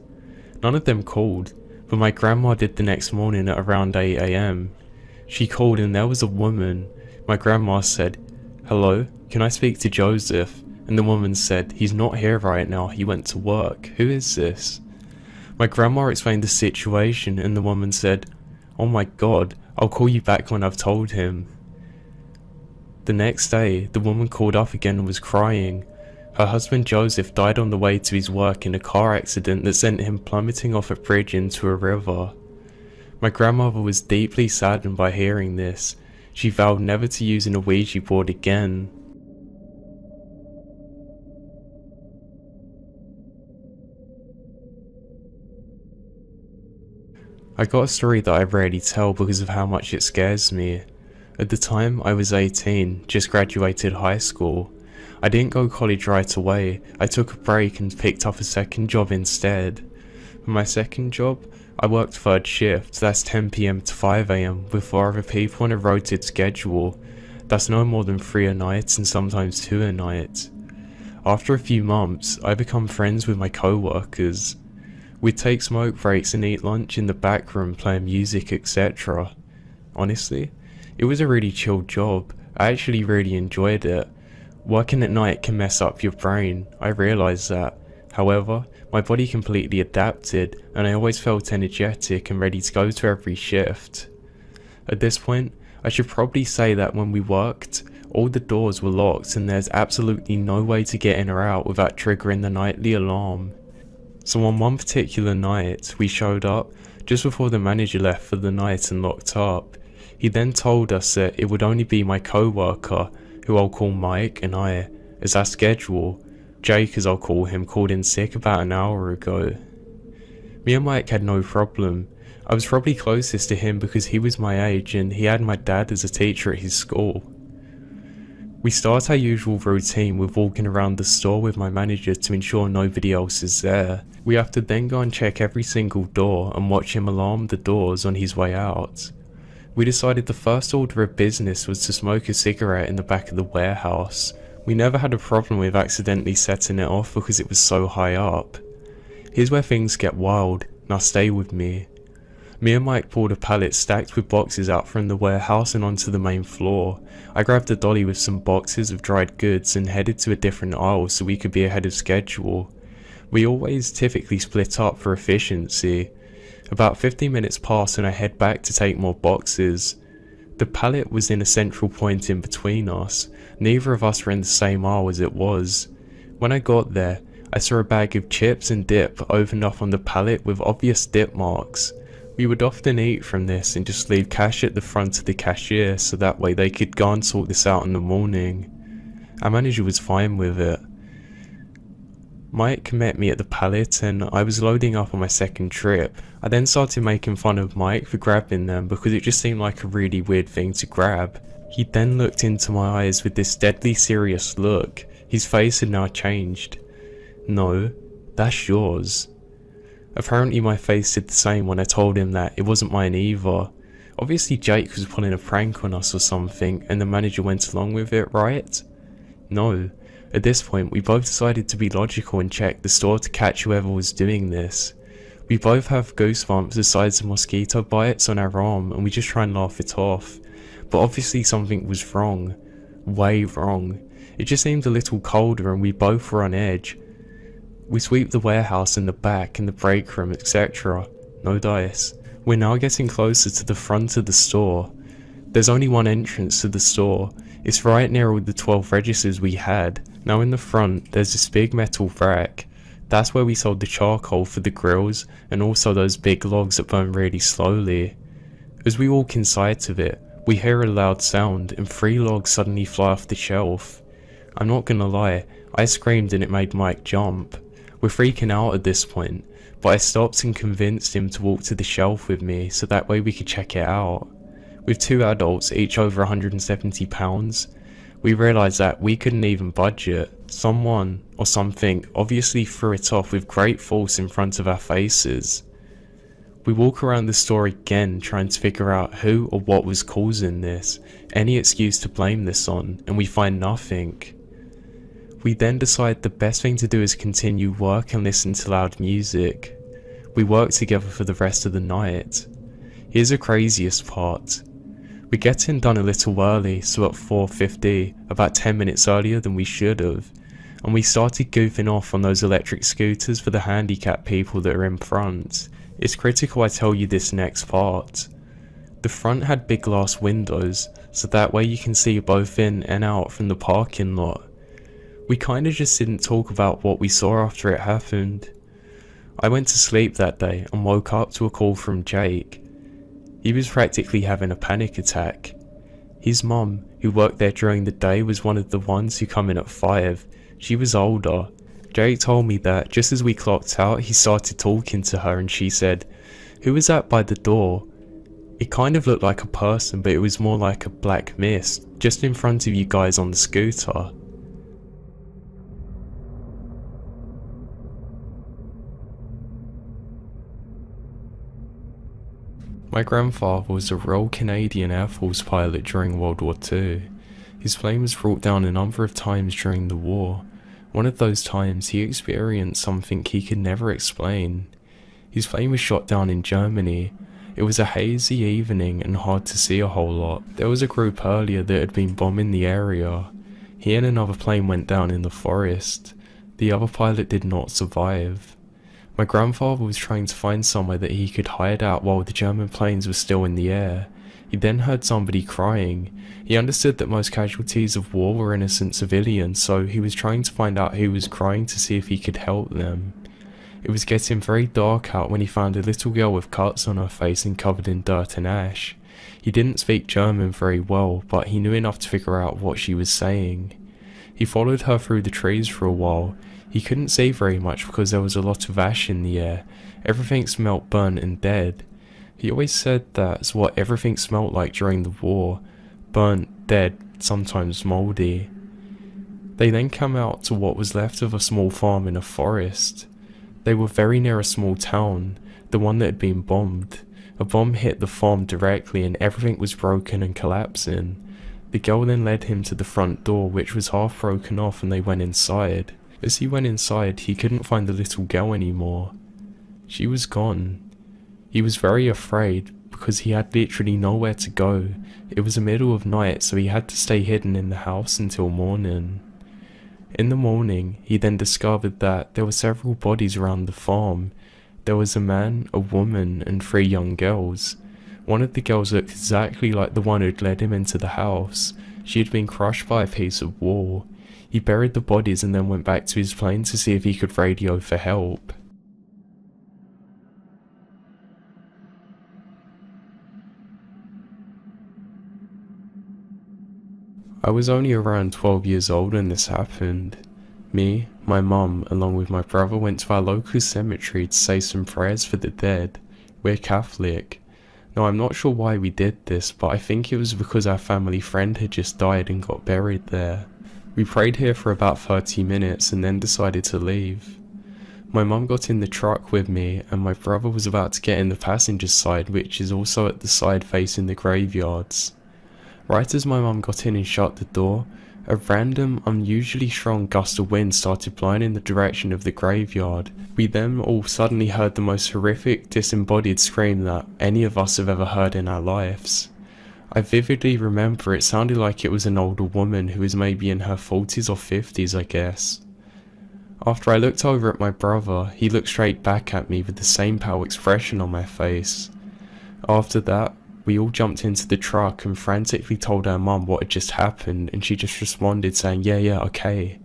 None of them called, but my grandma did the next morning at around 8 AM. She called and there was a woman. My grandma said, "Hello, can I speak to Joseph?" And the woman said, "He's not here right now, he went to work. Who is this?" My grandma explained the situation and the woman said, "Oh my god, I'll call you back when I've told him." The next day, the woman called up again and was crying. Her husband Joseph died on the way to his work in a car accident that sent him plummeting off a bridge into a river. My grandmother was deeply saddened by hearing this. She vowed never to use an Ouija board again. I got a story that I rarely tell because of how much it scares me. At the time, I was 18, just graduated high school. I didn't go college right away. I took a break and picked up a second job instead. For my second job, I worked third shift, that's 10 PM to 5 AM, with 4 other people on a rotated schedule. That's no more than 3 a night and sometimes 2 a night. After a few months, I become friends with my co-workers. We'd take smoke breaks and eat lunch in the back room, playing music, etc. Honestly, it was a really chill job. I actually really enjoyed it. Working at night can mess up your brain, I realised that. However, my body completely adapted and I always felt energetic and ready to go to every shift. At this point, I should probably say that when we worked, all the doors were locked and there's absolutely no way to get in or out without triggering the nightly alarm. So on one particular night, we showed up just before the manager left for the night and locked up. He then told us that it would only be my co-worker, who I'll call Mike, and I, as our schedule. Jake, as I'll call him, called in sick about an hour ago. Me and Mike had no problem. I was probably closest to him because he was my age and he had my dad as a teacher at his school. We start our usual routine with walking around the store with my manager to ensure nobody else is there. We have to then go and check every single door and watch him alarm the doors on his way out. We decided the first order of business was to smoke a cigarette in the back of the warehouse. We never had a problem with accidentally setting it off because it was so high up. Here's where things get wild. Now stay with me. Me and Mike pulled a pallet stacked with boxes out from the warehouse and onto the main floor. I grabbed a dolly with some boxes of dried goods and headed to a different aisle so we could be ahead of schedule. We always typically split up for efficiency. About 15 minutes pass and I head back to take more boxes. The pallet was in a central point in between us. Neither of us were in the same aisle as it was. When I got there, I saw a bag of chips and dip opened up on the pallet with obvious dip marks. We would often eat from this and just leave cash at the front of the cashier so that way they could go and sort this out in the morning. Our manager was fine with it. Mike met me at the pallet and I was loading up on my second trip. I then started making fun of Mike for grabbing them because it just seemed like a really weird thing to grab. He then looked into my eyes with this deadly serious look. His face had now changed. No, that's yours. Apparently my face did the same when I told him that it wasn't mine either. Obviously Jake was pulling a prank on us or something and the manager went along with it, right? No. At this point, we both decided to be logical and check the store to catch whoever was doing this. We both have goosebumps the size of mosquito bites on our arm and we just try and laugh it off. But obviously something was wrong. Way wrong. It just seemed a little colder and we both were on edge. We sweep the warehouse in the back and the break room, etc. No dice. We're now getting closer to the front of the store. There's only one entrance to the store. It's right near all the 12 registers we had. Now in the front, there's this big metal rack. That's where we sold the charcoal for the grills and also those big logs that burn really slowly. As we walk inside of it, we hear a loud sound and 3 logs suddenly fly off the shelf. I'm not gonna lie, I screamed and it made Mike jump. We're freaking out at this point, but I stopped and convinced him to walk to the shelf with me so that way we could check it out. With 2 adults, each over 170 pounds, we realised that we couldn't even budget. Someone or something obviously threw it off with great force in front of our faces. We walk around the store again trying to figure out who or what was causing this, any excuse to blame this on, and we find nothing. We then decide the best thing to do is continue work and listen to loud music. We work together for the rest of the night. Here's the craziest part. We get in done a little early, so at 4:50, about 10 minutes earlier than we should have, and we started goofing off on those electric scooters for the handicapped people that are in front. It's critical I tell you this next part. The front had big glass windows, so that way you can see both in and out from the parking lot. We kinda just didn't talk about what we saw after it happened. I went to sleep that day and woke up to a call from Jake. He was practically having a panic attack. His mum, who worked there during the day, was one of the ones who come in at 5. She was older. Jake told me that just as we clocked out, he started talking to her and she said, "Who was that by the door?" It kind of looked like a person, but it was more like a black mist, just in front of you guys on the scooter. My grandfather was a Royal Canadian Air Force pilot during World War II. His plane was brought down a number of times during the war. One of those times he experienced something he could never explain. His plane was shot down in Germany. It was a hazy evening and hard to see a whole lot. There was a group earlier that had been bombing the area. He and another plane went down in the forest. The other pilot did not survive. My grandfather was trying to find somewhere that he could hide out while the German planes were still in the air. He then heard somebody crying. He understood that most casualties of war were innocent civilians, so he was trying to find out who was crying to see if he could help them. It was getting very dark out when he found a little girl with cuts on her face and covered in dirt and ash. He didn't speak German very well, but he knew enough to figure out what she was saying. He followed her through the trees for a while. He couldn't see very much because there was a lot of ash in the air. Everything smelt burnt and dead. He always said that's what everything smelt like during the war. Burnt, dead, sometimes mouldy. They then came out to what was left of a small farm in a forest. They were very near a small town, the one that had been bombed. A bomb hit the farm directly and everything was broken and collapsing. The girl then led him to the front door, which was half broken off, and they went inside. As he went inside, he couldn't find the little girl anymore. She was gone. He was very afraid because he had literally nowhere to go. It was the middle of night, so he had to stay hidden in the house until morning. In the morning, he then discovered that there were several bodies around the farm. There was a man, a woman, and 3 young girls. One of the girls looked exactly like the one who'd led him into the house. She had been crushed by a piece of wall. He buried the bodies and then went back to his plane to see if he could radio for help. I was only around 12 years old when this happened. Me, my mum, along with my brother went to our local cemetery to say some prayers for the dead. We're Catholic. Now I'm not sure why we did this, but I think it was because our family friend had just died and got buried there. We prayed here for about 30 minutes and then decided to leave. My mum got in the truck with me and my brother was about to get in the passenger side, which is also at the side facing the graveyards. Right as my mum got in and shut the door, a random, unusually strong gust of wind started blowing in the direction of the graveyard. We then all suddenly heard the most horrific, disembodied scream that any of us have ever heard in our lives. I vividly remember it sounded like it was an older woman who was maybe in her 40s or 50s, I guess. After I looked over at my brother, he looked straight back at me with the same pale expression on my face. After that, we all jumped into the truck and frantically told our mum what had just happened, and she just responded saying, yeah, okay.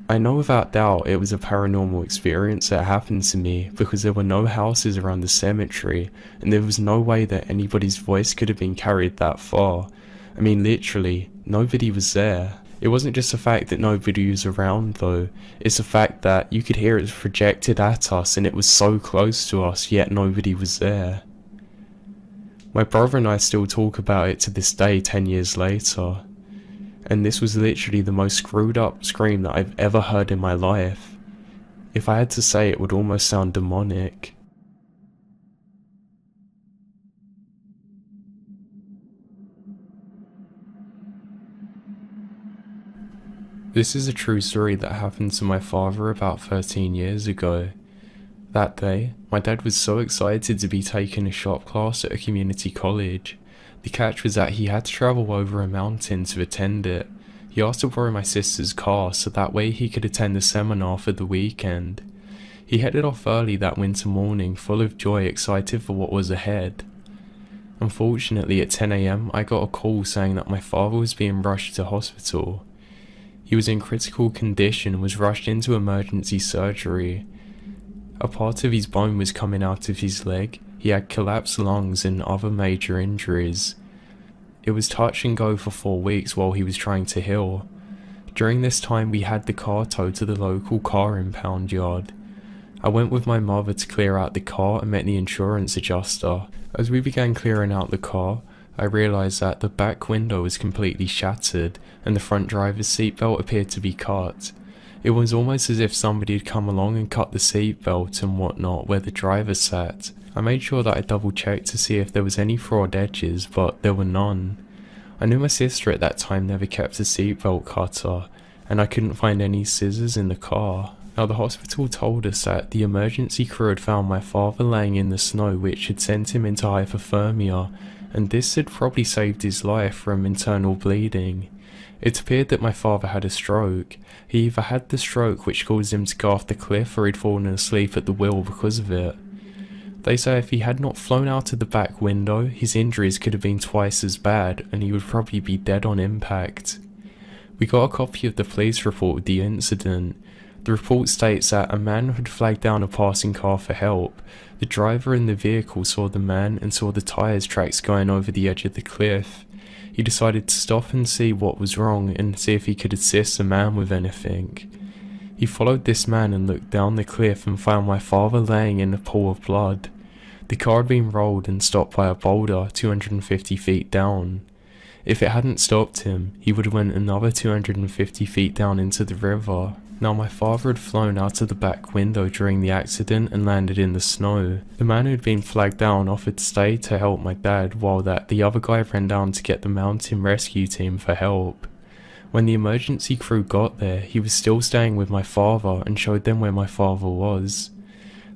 I know without doubt it was a paranormal experience that happened to me because there were no houses around the cemetery and there was no way that anybody's voice could have been carried that far. I mean, literally, nobody was there. It wasn't just the fact that nobody was around though, it's the fact that you could hear it projected at us and it was so close to us, yet nobody was there. My brother and I still talk about it to this day 10 years later, and this was literally the most screwed up scream that I've ever heard in my life. If I had to say, it would almost sound demonic. This is a true story that happened to my father about 13 years ago. That day, my dad was so excited to be taking a shop class at a community college. The catch was that he had to travel over a mountain to attend it. He asked to borrow my sister's car so that way he could attend the seminar for the weekend. He headed off early that winter morning, full of joy, excited for what was ahead. Unfortunately, at 10 AM, I got a call saying that my father was being rushed to hospital. He was in critical condition and was rushed into emergency surgery. A part of his bone was coming out of his leg, he had collapsed lungs and other major injuries. It was touch and go for 4 weeks while he was trying to heal. During this time we had the car towed to the local car impound yard. I went with my mother to clear out the car and met the insurance adjuster. As we began clearing out the car, I realised that the back window was completely shattered and the front driver's seatbelt appeared to be cut. It was almost as if somebody had come along and cut the seatbelt and whatnot where the driver sat. I made sure that I double checked to see if there was any fraud edges, but there were none. I knew my sister at that time never kept a seatbelt cutter, and I couldn't find any scissors in the car. Now the hospital told us that the emergency crew had found my father laying in the snow, which had sent him into hypothermia, and this had probably saved his life from internal bleeding. It appeared that my father had a stroke. He either had the stroke which caused him to go off the cliff or he'd fallen asleep at the wheel because of it. They say if he had not flown out of the back window, his injuries could have been twice as bad and he would probably be dead on impact. We got a copy of the police report of the incident. The report states that a man had flagged down a passing car for help. The driver in the vehicle saw the man and saw the tyres tracks going over the edge of the cliff. He decided to stop and see what was wrong and see if he could assist the man with anything. He followed this man and looked down the cliff and found my father laying in a pool of blood. The car had been rolled and stopped by a boulder 250 feet down. If it hadn't stopped him, he would have went another 250 feet down into the river. Now my father had flown out of the back window during the accident and landed in the snow. The man who had been flagged down offered to stay to help my dad, while the other guy ran down to get the mountain rescue team for help. When the emergency crew got there, he was still staying with my father and showed them where my father was.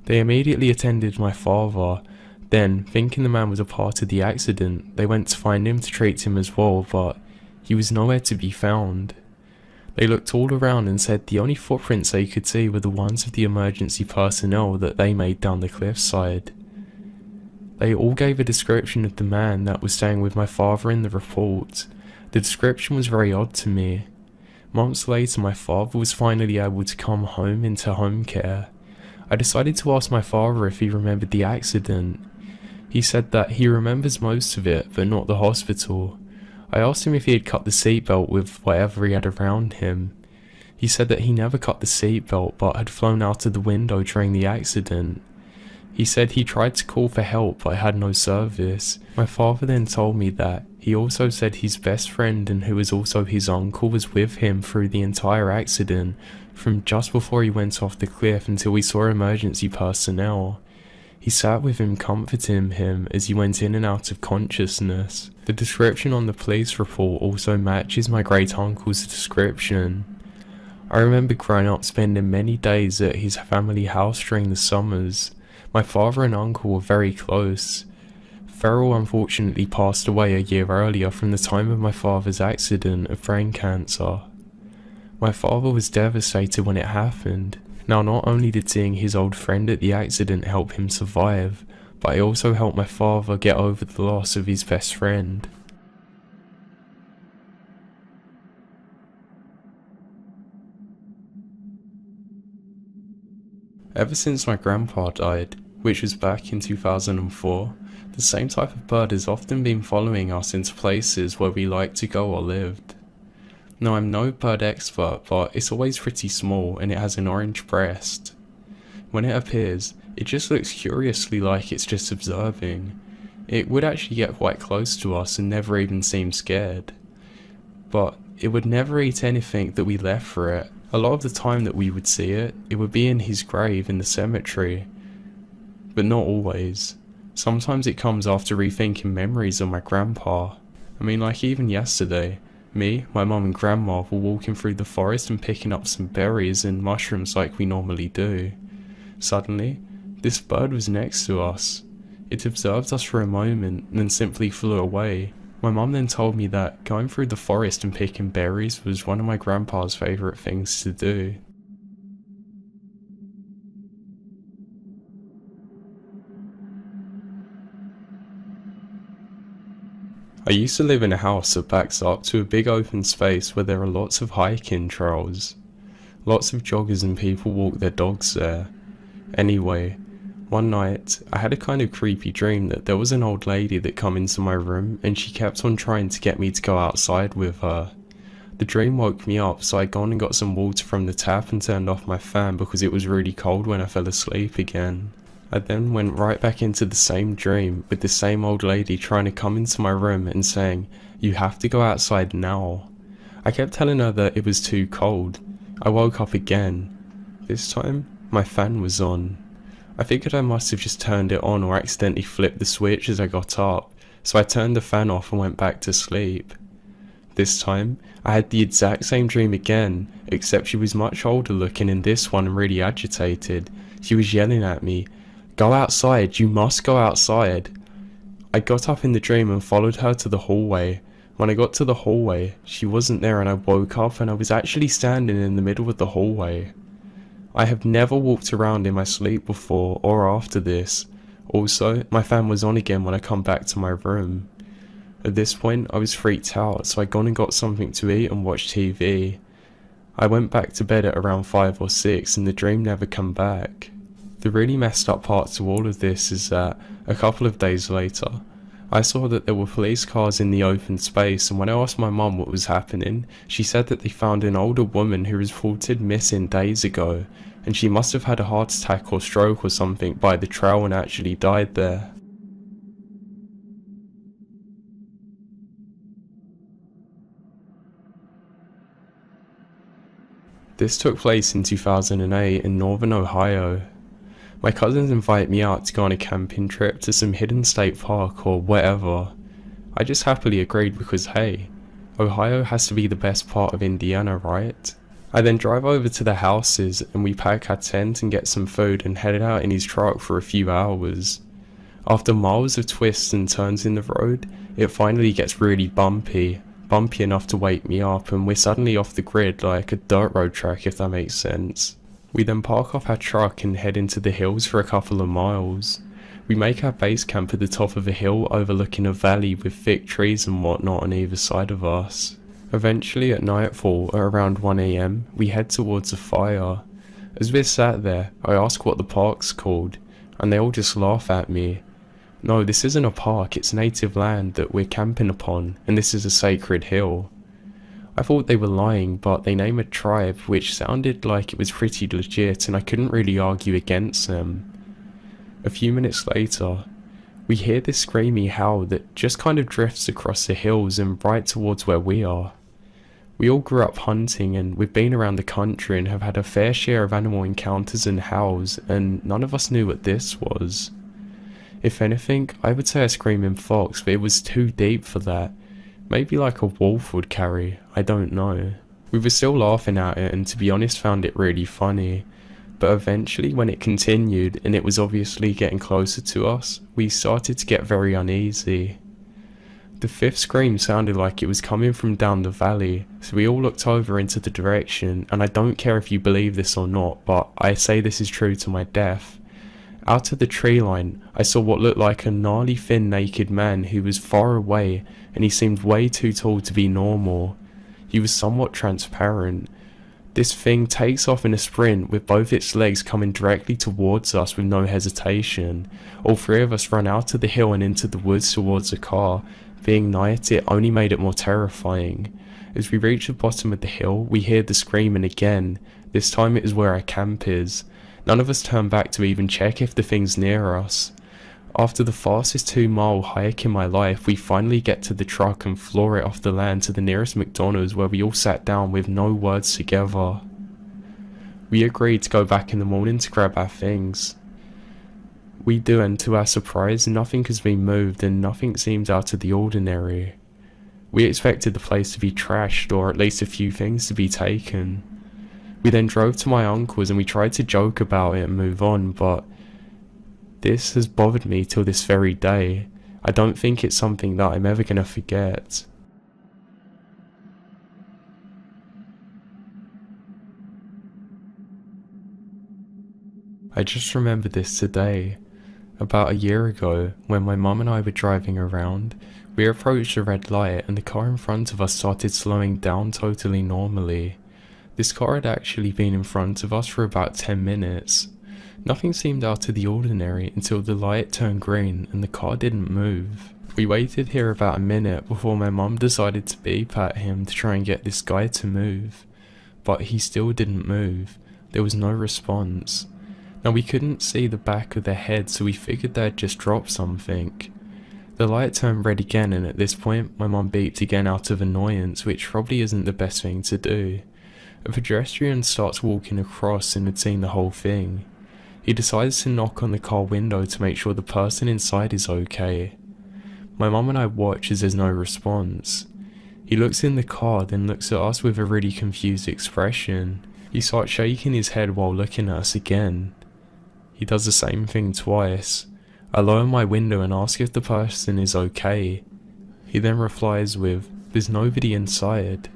They immediately attended my father. Then, thinking the man was a part of the accident, they went to find him to treat him as well, but he was nowhere to be found. They looked all around and said the only footprints they could see were the ones of the emergency personnel that they made down the cliffside. They all gave a description of the man that was staying with my father in the report. The description was very odd to me. Months later, my father was finally able to come home into home care. I decided to ask my father if he remembered the accident. He said that he remembers most of it, but not the hospital. I asked him if he had cut the seatbelt with whatever he had around him. He said that he never cut the seatbelt but had flown out of the window during the accident. He said he tried to call for help but had no service. My father then told me that he also said his best friend, and who was also his uncle, was with him through the entire accident, from just before he went off the cliff until he saw emergency personnel. He sat with him, comforting him as he went in and out of consciousness. The description on the police report also matches my great uncle's description. I remember growing up spending many days at his family house during the summers. My father and uncle were very close. Farrell unfortunately passed away a year earlier from the time of my father's accident of brain cancer. My father was devastated when it happened. Now, not only did seeing his old friend at the accident help him survive, but it also helped my father get over the loss of his best friend. Ever since my grandpa died, which was back in 2004, the same type of bird has often been following us into places where we like to go or lived. Now, I'm no bird expert, but it's always pretty small and it has an orange breast. When it appears, it just looks curiously like it's just observing. It would actually get quite close to us and never even seem scared. But it would never eat anything that we left for it. A lot of the time that we would see it, it would be in his grave in the cemetery. But not always. Sometimes it comes after rethinking memories of my grandpa. I mean, like even yesterday, me, my mum and grandma were walking through the forest and picking up some berries and mushrooms like we normally do. Suddenly, this bird was next to us. It observed us for a moment and then simply flew away. My mum then told me that going through the forest and picking berries was one of my grandpa's favourite things to do. I used to live in a house that backs up to a big open space where there are lots of hiking trails. Lots of joggers and people walk their dogs there. Anyway, one night, I had a kind of creepy dream that there was an old lady that come into my room and she kept on trying to get me to go outside with her. The dream woke me up, so I gone and got some water from the tap and turned off my fan because it was really cold when I fell asleep again. I then went right back into the same dream with the same old lady trying to come into my room and saying, "You have to go outside now." I kept telling her that it was too cold. I woke up again. This time, my fan was on. I figured I must have just turned it on or accidentally flipped the switch as I got up, so I turned the fan off and went back to sleep. This time, I had the exact same dream again, except she was much older looking in this one and really agitated. She was yelling at me, "Go outside, you must go outside." I got up in the dream and followed her to the hallway. When I got to the hallway, she wasn't there and I woke up and I was actually standing in the middle of the hallway. I have never walked around in my sleep before or after this. Also, my fan was on again when I come back to my room. At this point, I was freaked out, so I gone and got something to eat and watched TV. I went back to bed at around 5 or 6 and the dream never come back. The really messed up part to all of this is that, a couple of days later, I saw that there were police cars in the open space, and when I asked my mum what was happening, she said that they found an older woman who was reported missing days ago, and she must have had a heart attack or stroke or something by the trail and actually died there. This took place in 2008 in northern Ohio. My cousins invited me out to go on a camping trip to some hidden state park or whatever. I just happily agreed because hey, Ohio has to be the best part of Indiana, right? I then drive over to the houses and we pack our tent and get some food and headed out in his truck for a few hours. After miles of twists and turns in the road, it finally gets really bumpy enough to wake me up, and we're suddenly off the grid like a dirt road track, if that makes sense. We then park off our truck and head into the hills for a couple of miles. We make our base camp at the top of a hill overlooking a valley with thick trees and whatnot on either side of us. Eventually at nightfall, at around 1 AM, we head towards a fire. As we're sat there, I ask what the park's called, and they all just laugh at me. No, this isn't a park, it's native land that we're camping upon, and this is a sacred hill. I thought they were lying, but they name a tribe which sounded like it was pretty legit, and I couldn't really argue against them. A few minutes later, we hear this screamy howl that just kind of drifts across the hills and right towards where we are. We all grew up hunting, and we've been around the country and have had a fair share of animal encounters and howls, and none of us knew what this was. If anything, I would say a screaming fox, but it was too deep for that. Maybe like a wolf would carry, I don't know. We were still laughing at it and to be honest found it really funny, but eventually when it continued and it was obviously getting closer to us, we started to get very uneasy. The fifth scream sounded like it was coming from down the valley, so we all looked over into the direction, and I don't care if you believe this or not, but I say this is true to my death. Out of the tree line, I saw what looked like a gnarly thin naked man who was far away, and he seemed way too tall to be normal. He was somewhat transparent. This thing takes off in a sprint with both its legs coming directly towards us with no hesitation. All three of us ran out of the hill and into the woods towards the car. Being night, it only made it more terrifying. As we reach the bottom of the hill, we hear the screaming again. This time it is where our camp is. None of us turn back to even check if the thing's near us. After the fastest 2-mile hike in my life, we finally get to the truck and floor it off the land to the nearest McDonald's, where we all sat down with no words together. We agreed to go back in the morning to grab our things. We do, and to our surprise, nothing has been moved and nothing seems out of the ordinary. We expected the place to be trashed, or at least a few things to be taken. We then drove to my uncle's and we tried to joke about it and move on, but this has bothered me till this very day. I don't think it's something that I'm ever gonna forget. I just remembered this today. About a year ago, when my mum and I were driving around, we approached a red light and the car in front of us started slowing down totally normally. This car had actually been in front of us for about 10 minutes. Nothing seemed out of the ordinary until the light turned green and the car didn't move. We waited here about a minute before my mum decided to beep at him to try and get this guy to move. But he still didn't move. There was no response. Now we couldn't see the back of their head, so we figured they'd just dropped something. The light turned red again, and at this point my mum beeped again out of annoyance, which probably isn't the best thing to do. A pedestrian starts walking across and had seen the whole thing. He decides to knock on the car window to make sure the person inside is okay. My mum and I watch as there's no response. He looks in the car, then looks at us with a really confused expression. He starts shaking his head while looking at us again. He does the same thing twice. I lower my window and ask if the person is okay. He then replies with, "There's nobody inside."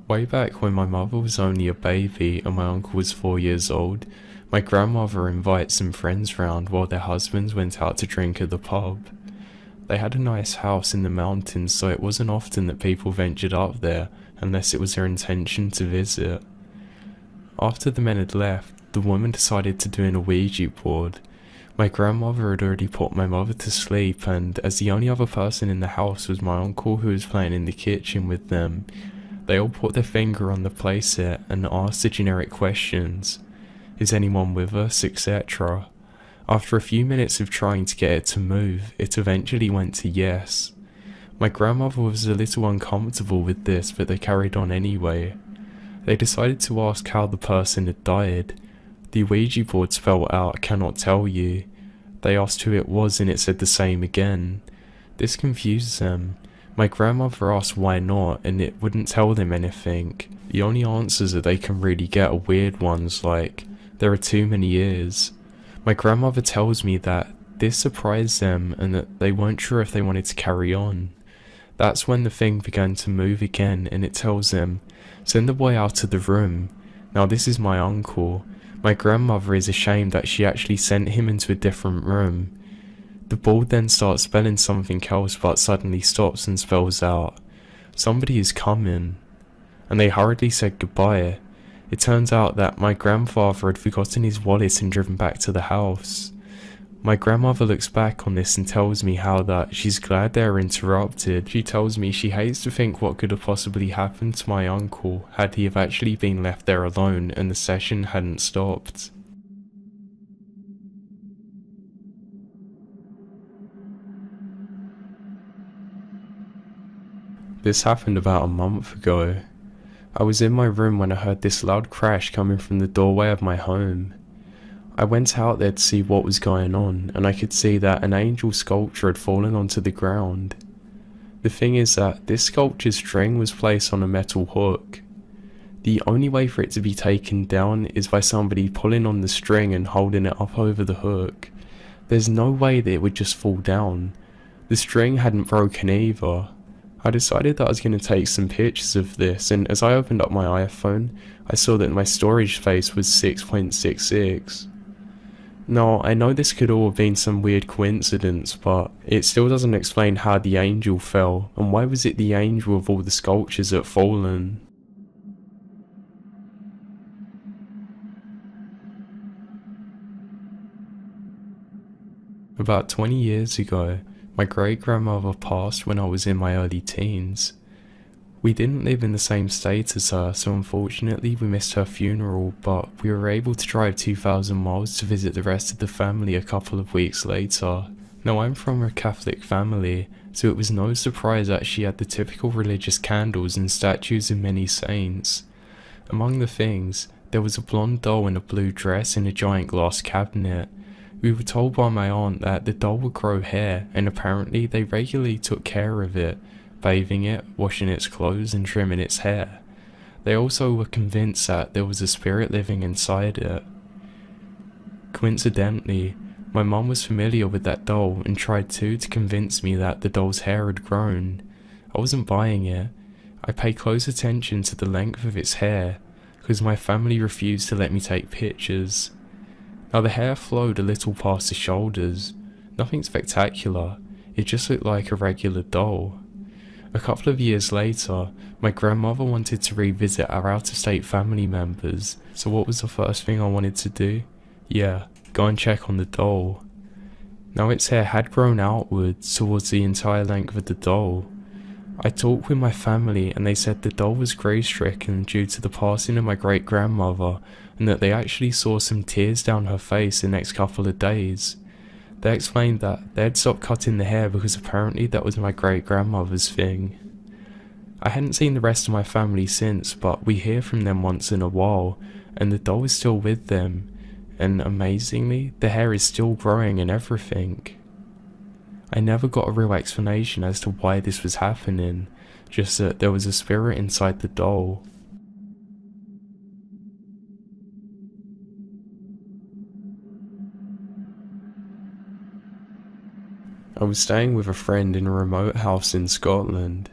Way back when my mother was only a baby and my uncle was 4 years old, my grandmother invited some friends round while their husbands went out to drink at the pub. They had a nice house in the mountains, so it wasn't often that people ventured up there unless it was their intention to visit. After the men had left, the woman decided to do an Ouija board. My grandmother had already put my mother to sleep, and as the only other person in the house was my uncle who was playing in the kitchen with them, they all put their finger on the playset and asked the generic questions. Is anyone with us, etc. After a few minutes of trying to get it to move, it eventually went to yes. My grandmother was a little uncomfortable with this, but they carried on anyway. They decided to ask how the person had died. The Ouija board spelled out "cannot tell you." They asked who it was and it said the same again. This confused them. My grandmother asked why not, and it wouldn't tell them anything. The only answers that they can really get are weird ones like, there are too many ears. My grandmother tells me that this surprised them and that they weren't sure if they wanted to carry on. That's when the thing began to move again, and it tells them, send the boy out of the room. Now this is my uncle. My grandmother is ashamed that she actually sent him into a different room. The board then starts spelling something else but suddenly stops and spells out, somebody is coming. And they hurriedly said goodbye. It turns out that my grandfather had forgotten his wallet and driven back to the house. My grandmother looks back on this and tells me how that she's glad they were interrupted. She tells me she hates to think what could have possibly happened to my uncle had he have actually been left there alone and the session hadn't stopped. This happened about a month ago. I was in my room when I heard this loud crash coming from the doorway of my home. I went out there to see what was going on, and I could see that an angel sculpture had fallen onto the ground. The thing is that this sculpture's string was placed on a metal hook. The only way for it to be taken down is by somebody pulling on the string and holding it up over the hook. There's no way that it would just fall down. The string hadn't broken either. I decided that I was going to take some pictures of this, and as I opened up my iPhone, I saw that my storage space was 6.66. Now, I know this could all have been some weird coincidence, but it still doesn't explain how the angel fell, and why was it the angel of all the sculptures that fallen? About 20 years ago, my great-grandmother passed when I was in my early teens. We didn't live in the same state as her, so unfortunately we missed her funeral, but we were able to drive 2,000 miles to visit the rest of the family a couple of weeks later. Now I'm from a Catholic family, so it was no surprise that she had the typical religious candles and statues of many saints. Among the things, there was a blonde doll in a blue dress in a giant glass cabinet. We were told by my aunt that the doll would grow hair, and apparently they regularly took care of it, bathing it, washing its clothes and trimming its hair. They also were convinced that there was a spirit living inside it. Coincidentally, my mum was familiar with that doll and tried to convince me that the doll's hair had grown. I wasn't buying it. I paid close attention to the length of its hair, because my family refused to let me take pictures. Now the hair flowed a little past the shoulders, nothing spectacular, it just looked like a regular doll. A couple of years later, my grandmother wanted to revisit our out-of-state family members, so what was the first thing I wanted to do? Yeah, go and check on the doll. Now its hair had grown outwards towards the entire length of the doll. I talked with my family and they said the doll was grief-stricken due to the passing of my great-grandmother, and that they actually saw some tears down her face the next couple of days. They explained that they had stopped cutting the hair because apparently that was my great-grandmother's thing. I hadn't seen the rest of my family since, but we hear from them once in a while, and the doll is still with them, and amazingly, the hair is still growing and everything. I never got a real explanation as to why this was happening, just that there was a spirit inside the doll. I was staying with a friend in a remote house in Scotland.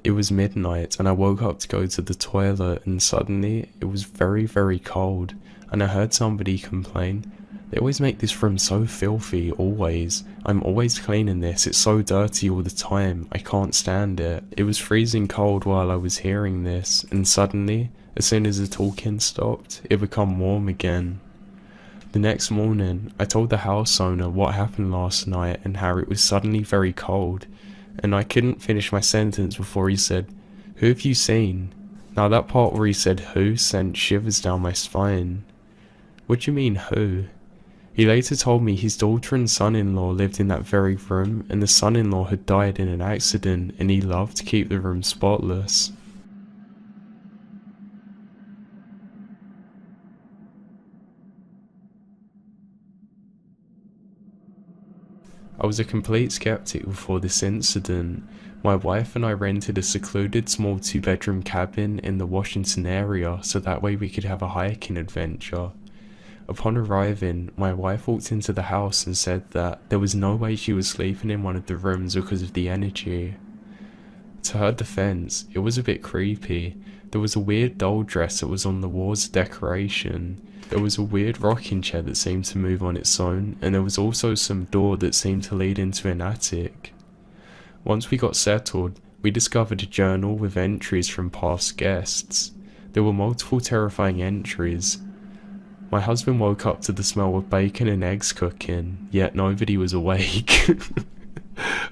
It was midnight and I woke up to go to the toilet, and suddenly it was very, very cold, and I heard somebody complain, "They always make this room so filthy, always. I'm always cleaning this, it's so dirty all the time, I can't stand it." It was freezing cold while I was hearing this, and suddenly, as soon as the talking stopped, it became warm again. The next morning, I told the house owner what happened last night and how it was suddenly very cold, and I couldn't finish my sentence before he said, "Who have you seen?" Now that part where he said who sent shivers down my spine. What do you mean who? He later told me his daughter and son-in-law lived in that very room, and the son-in-law had died in an accident, and he loved to keep the room spotless. I was a complete skeptic before this incident. My wife and I rented a secluded small 2-bedroom cabin in the Washington area so that way we could have a hiking adventure. Upon arriving, my wife walked into the house and said that there was no way she was sleeping in one of the rooms because of the energy. To her defense, it was a bit creepy. There was a weird doll dress that was on the walls of decoration. There was a weird rocking chair that seemed to move on its own, and there was also some door that seemed to lead into an attic. Once we got settled, we discovered a journal with entries from past guests. There were multiple terrifying entries. My husband woke up to the smell of bacon and eggs cooking, yet nobody was awake.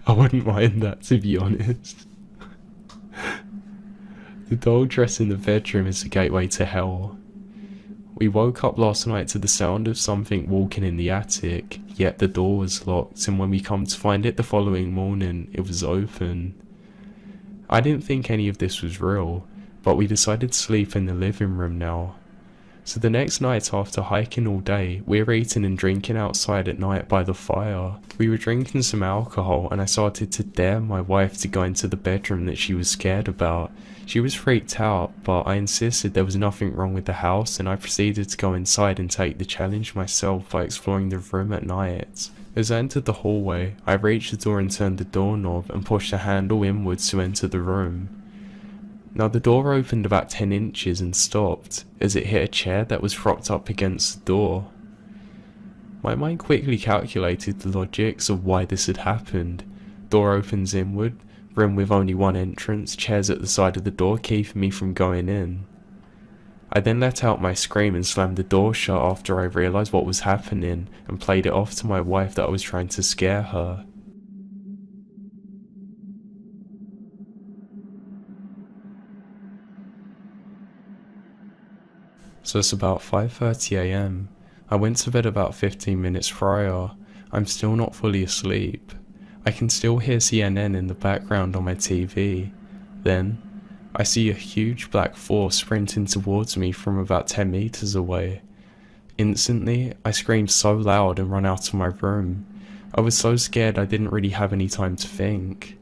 I wouldn't mind that, to be honest. The doll dress in the bedroom is the gateway to hell. We woke up last night to the sound of something walking in the attic, yet the door was locked, and when we come to find it the following morning, it was open. I didn't think any of this was real, but we decided to sleep in the living room now. So the next night, after hiking all day, we were eating and drinking outside at night by the fire. We were drinking some alcohol, and I started to dare my wife to go into the bedroom that she was scared about. She was freaked out, but I insisted there was nothing wrong with the house, and I proceeded to go inside and take the challenge myself by exploring the room at night. As I entered the hallway, I reached the door and turned the doorknob and pushed the handle inwards to enter the room. Now the door opened about 10 inches and stopped, as it hit a chair that was propped up against the door. My mind quickly calculated the logics of why this had happened. Door opens inward, room with only one entrance, chairs at the side of the door keeping me from going in. I then let out my scream and slammed the door shut after I realised what was happening, and played it off to my wife that I was trying to scare her. So it's about 5:30 AM. I went to bed about 15 minutes prior. I'm still not fully asleep. I can still hear CNN in the background on my TV. Then, I see a huge black force sprinting towards me from about 10 meters away. Instantly, I screamed so loud and ran out of my room. I was so scared I didn't really have any time to think.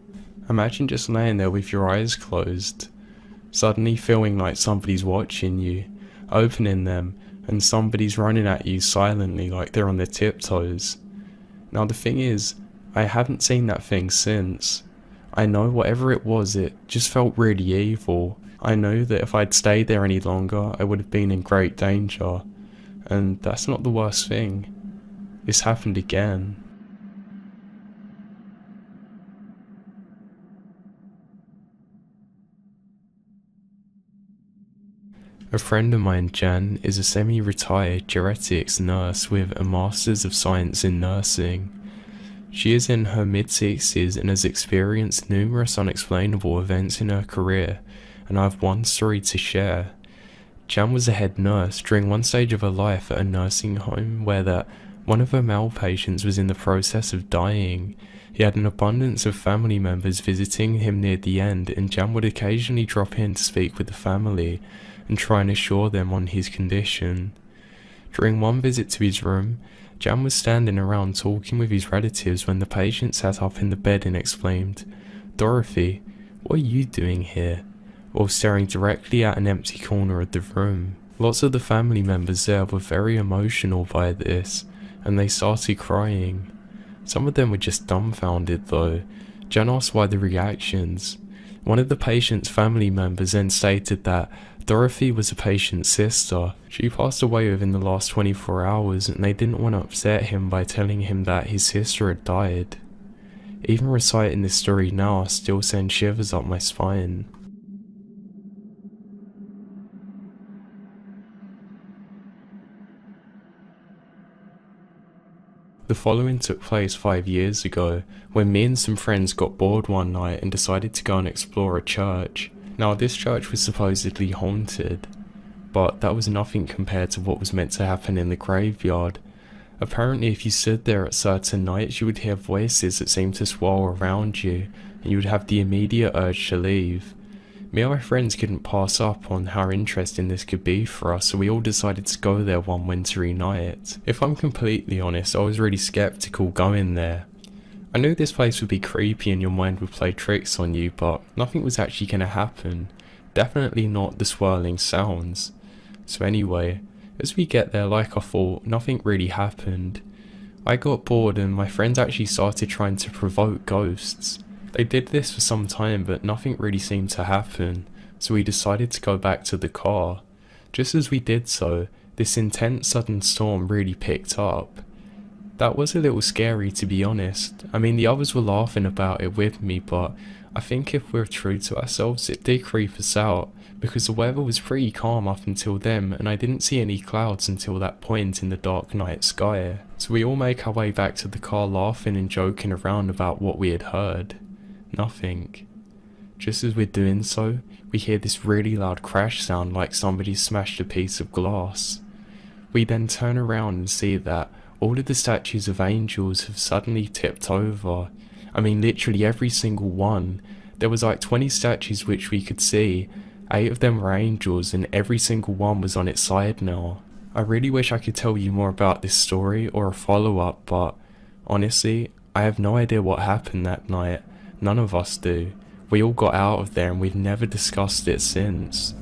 Imagine just laying there with your eyes closed, suddenly feeling like somebody's watching you, opening them, and somebody's running at you silently like they're on their tiptoes. Now the thing is, I haven't seen that thing since. I know whatever it was, it just felt really evil. I know that if I'd stayed there any longer, I would have been in great danger. And that's not the worst thing. This happened again. A friend of mine, Jan, is a semi-retired geriatrics nurse with a Masters of Science in Nursing. She is in her mid-60s and has experienced numerous unexplainable events in her career, and I have one story to share. Jan was a head nurse during one stage of her life at a nursing home where one of her male patients was in the process of dying. He had an abundance of family members visiting him near the end, and Jan would occasionally drop in to speak with the family and try and assure them on his condition. During one visit to his room, Jan was standing around talking with his relatives when the patient sat up in the bed and exclaimed, "Dorothy, what are you doing here?" while staring directly at an empty corner of the room. Lots of the family members there were very emotional by this, and they started crying. Some of them were just dumbfounded though. Jan asked why the reactions. One of the patient's family members then stated that Dorothy was a patient's sister. She passed away within the last 24 hours and they didn't want to upset him by telling him that his sister had died. Even reciting this story now still sends shivers up my spine. The following took place 5 years ago, when me and some friends got bored one night and decided to go and explore a church. Now this church was supposedly haunted, but that was nothing compared to what was meant to happen in the graveyard. Apparently if you stood there at certain nights you would hear voices that seemed to swirl around you, and you would have the immediate urge to leave. Me and my friends couldn't pass up on how interesting this could be for us, so we all decided to go there one wintry night. If I'm completely honest, I was really skeptical going there. I knew this place would be creepy and your mind would play tricks on you, but nothing was actually going to happen. Definitely not the swirling sounds. So anyway, as we get there, like I thought, nothing really happened. I got bored and my friends actually started trying to provoke ghosts. They did this for some time but nothing really seemed to happen, so we decided to go back to the car. Just as we did so, this intense sudden storm really picked up. That was a little scary to be honest. I mean the others were laughing about it with me, but I think if we're true to ourselves it did creep us out, because the weather was pretty calm up until then and I didn't see any clouds until that point in the dark night sky. So we all make our way back to the car laughing and joking around about what we had heard. Nothing. Just as we're doing so, we hear this really loud crash sound like somebody smashed a piece of glass. We then turn around and see that all of the statues of angels have suddenly tipped over. I mean literally every single one. There was like 20 statues which we could see. 8 of them were angels and every single one was on its side now. I really wish I could tell you more about this story or a follow-up, but honestly, I have no idea what happened that night. None of us do. We all got out of there and we've never discussed it since.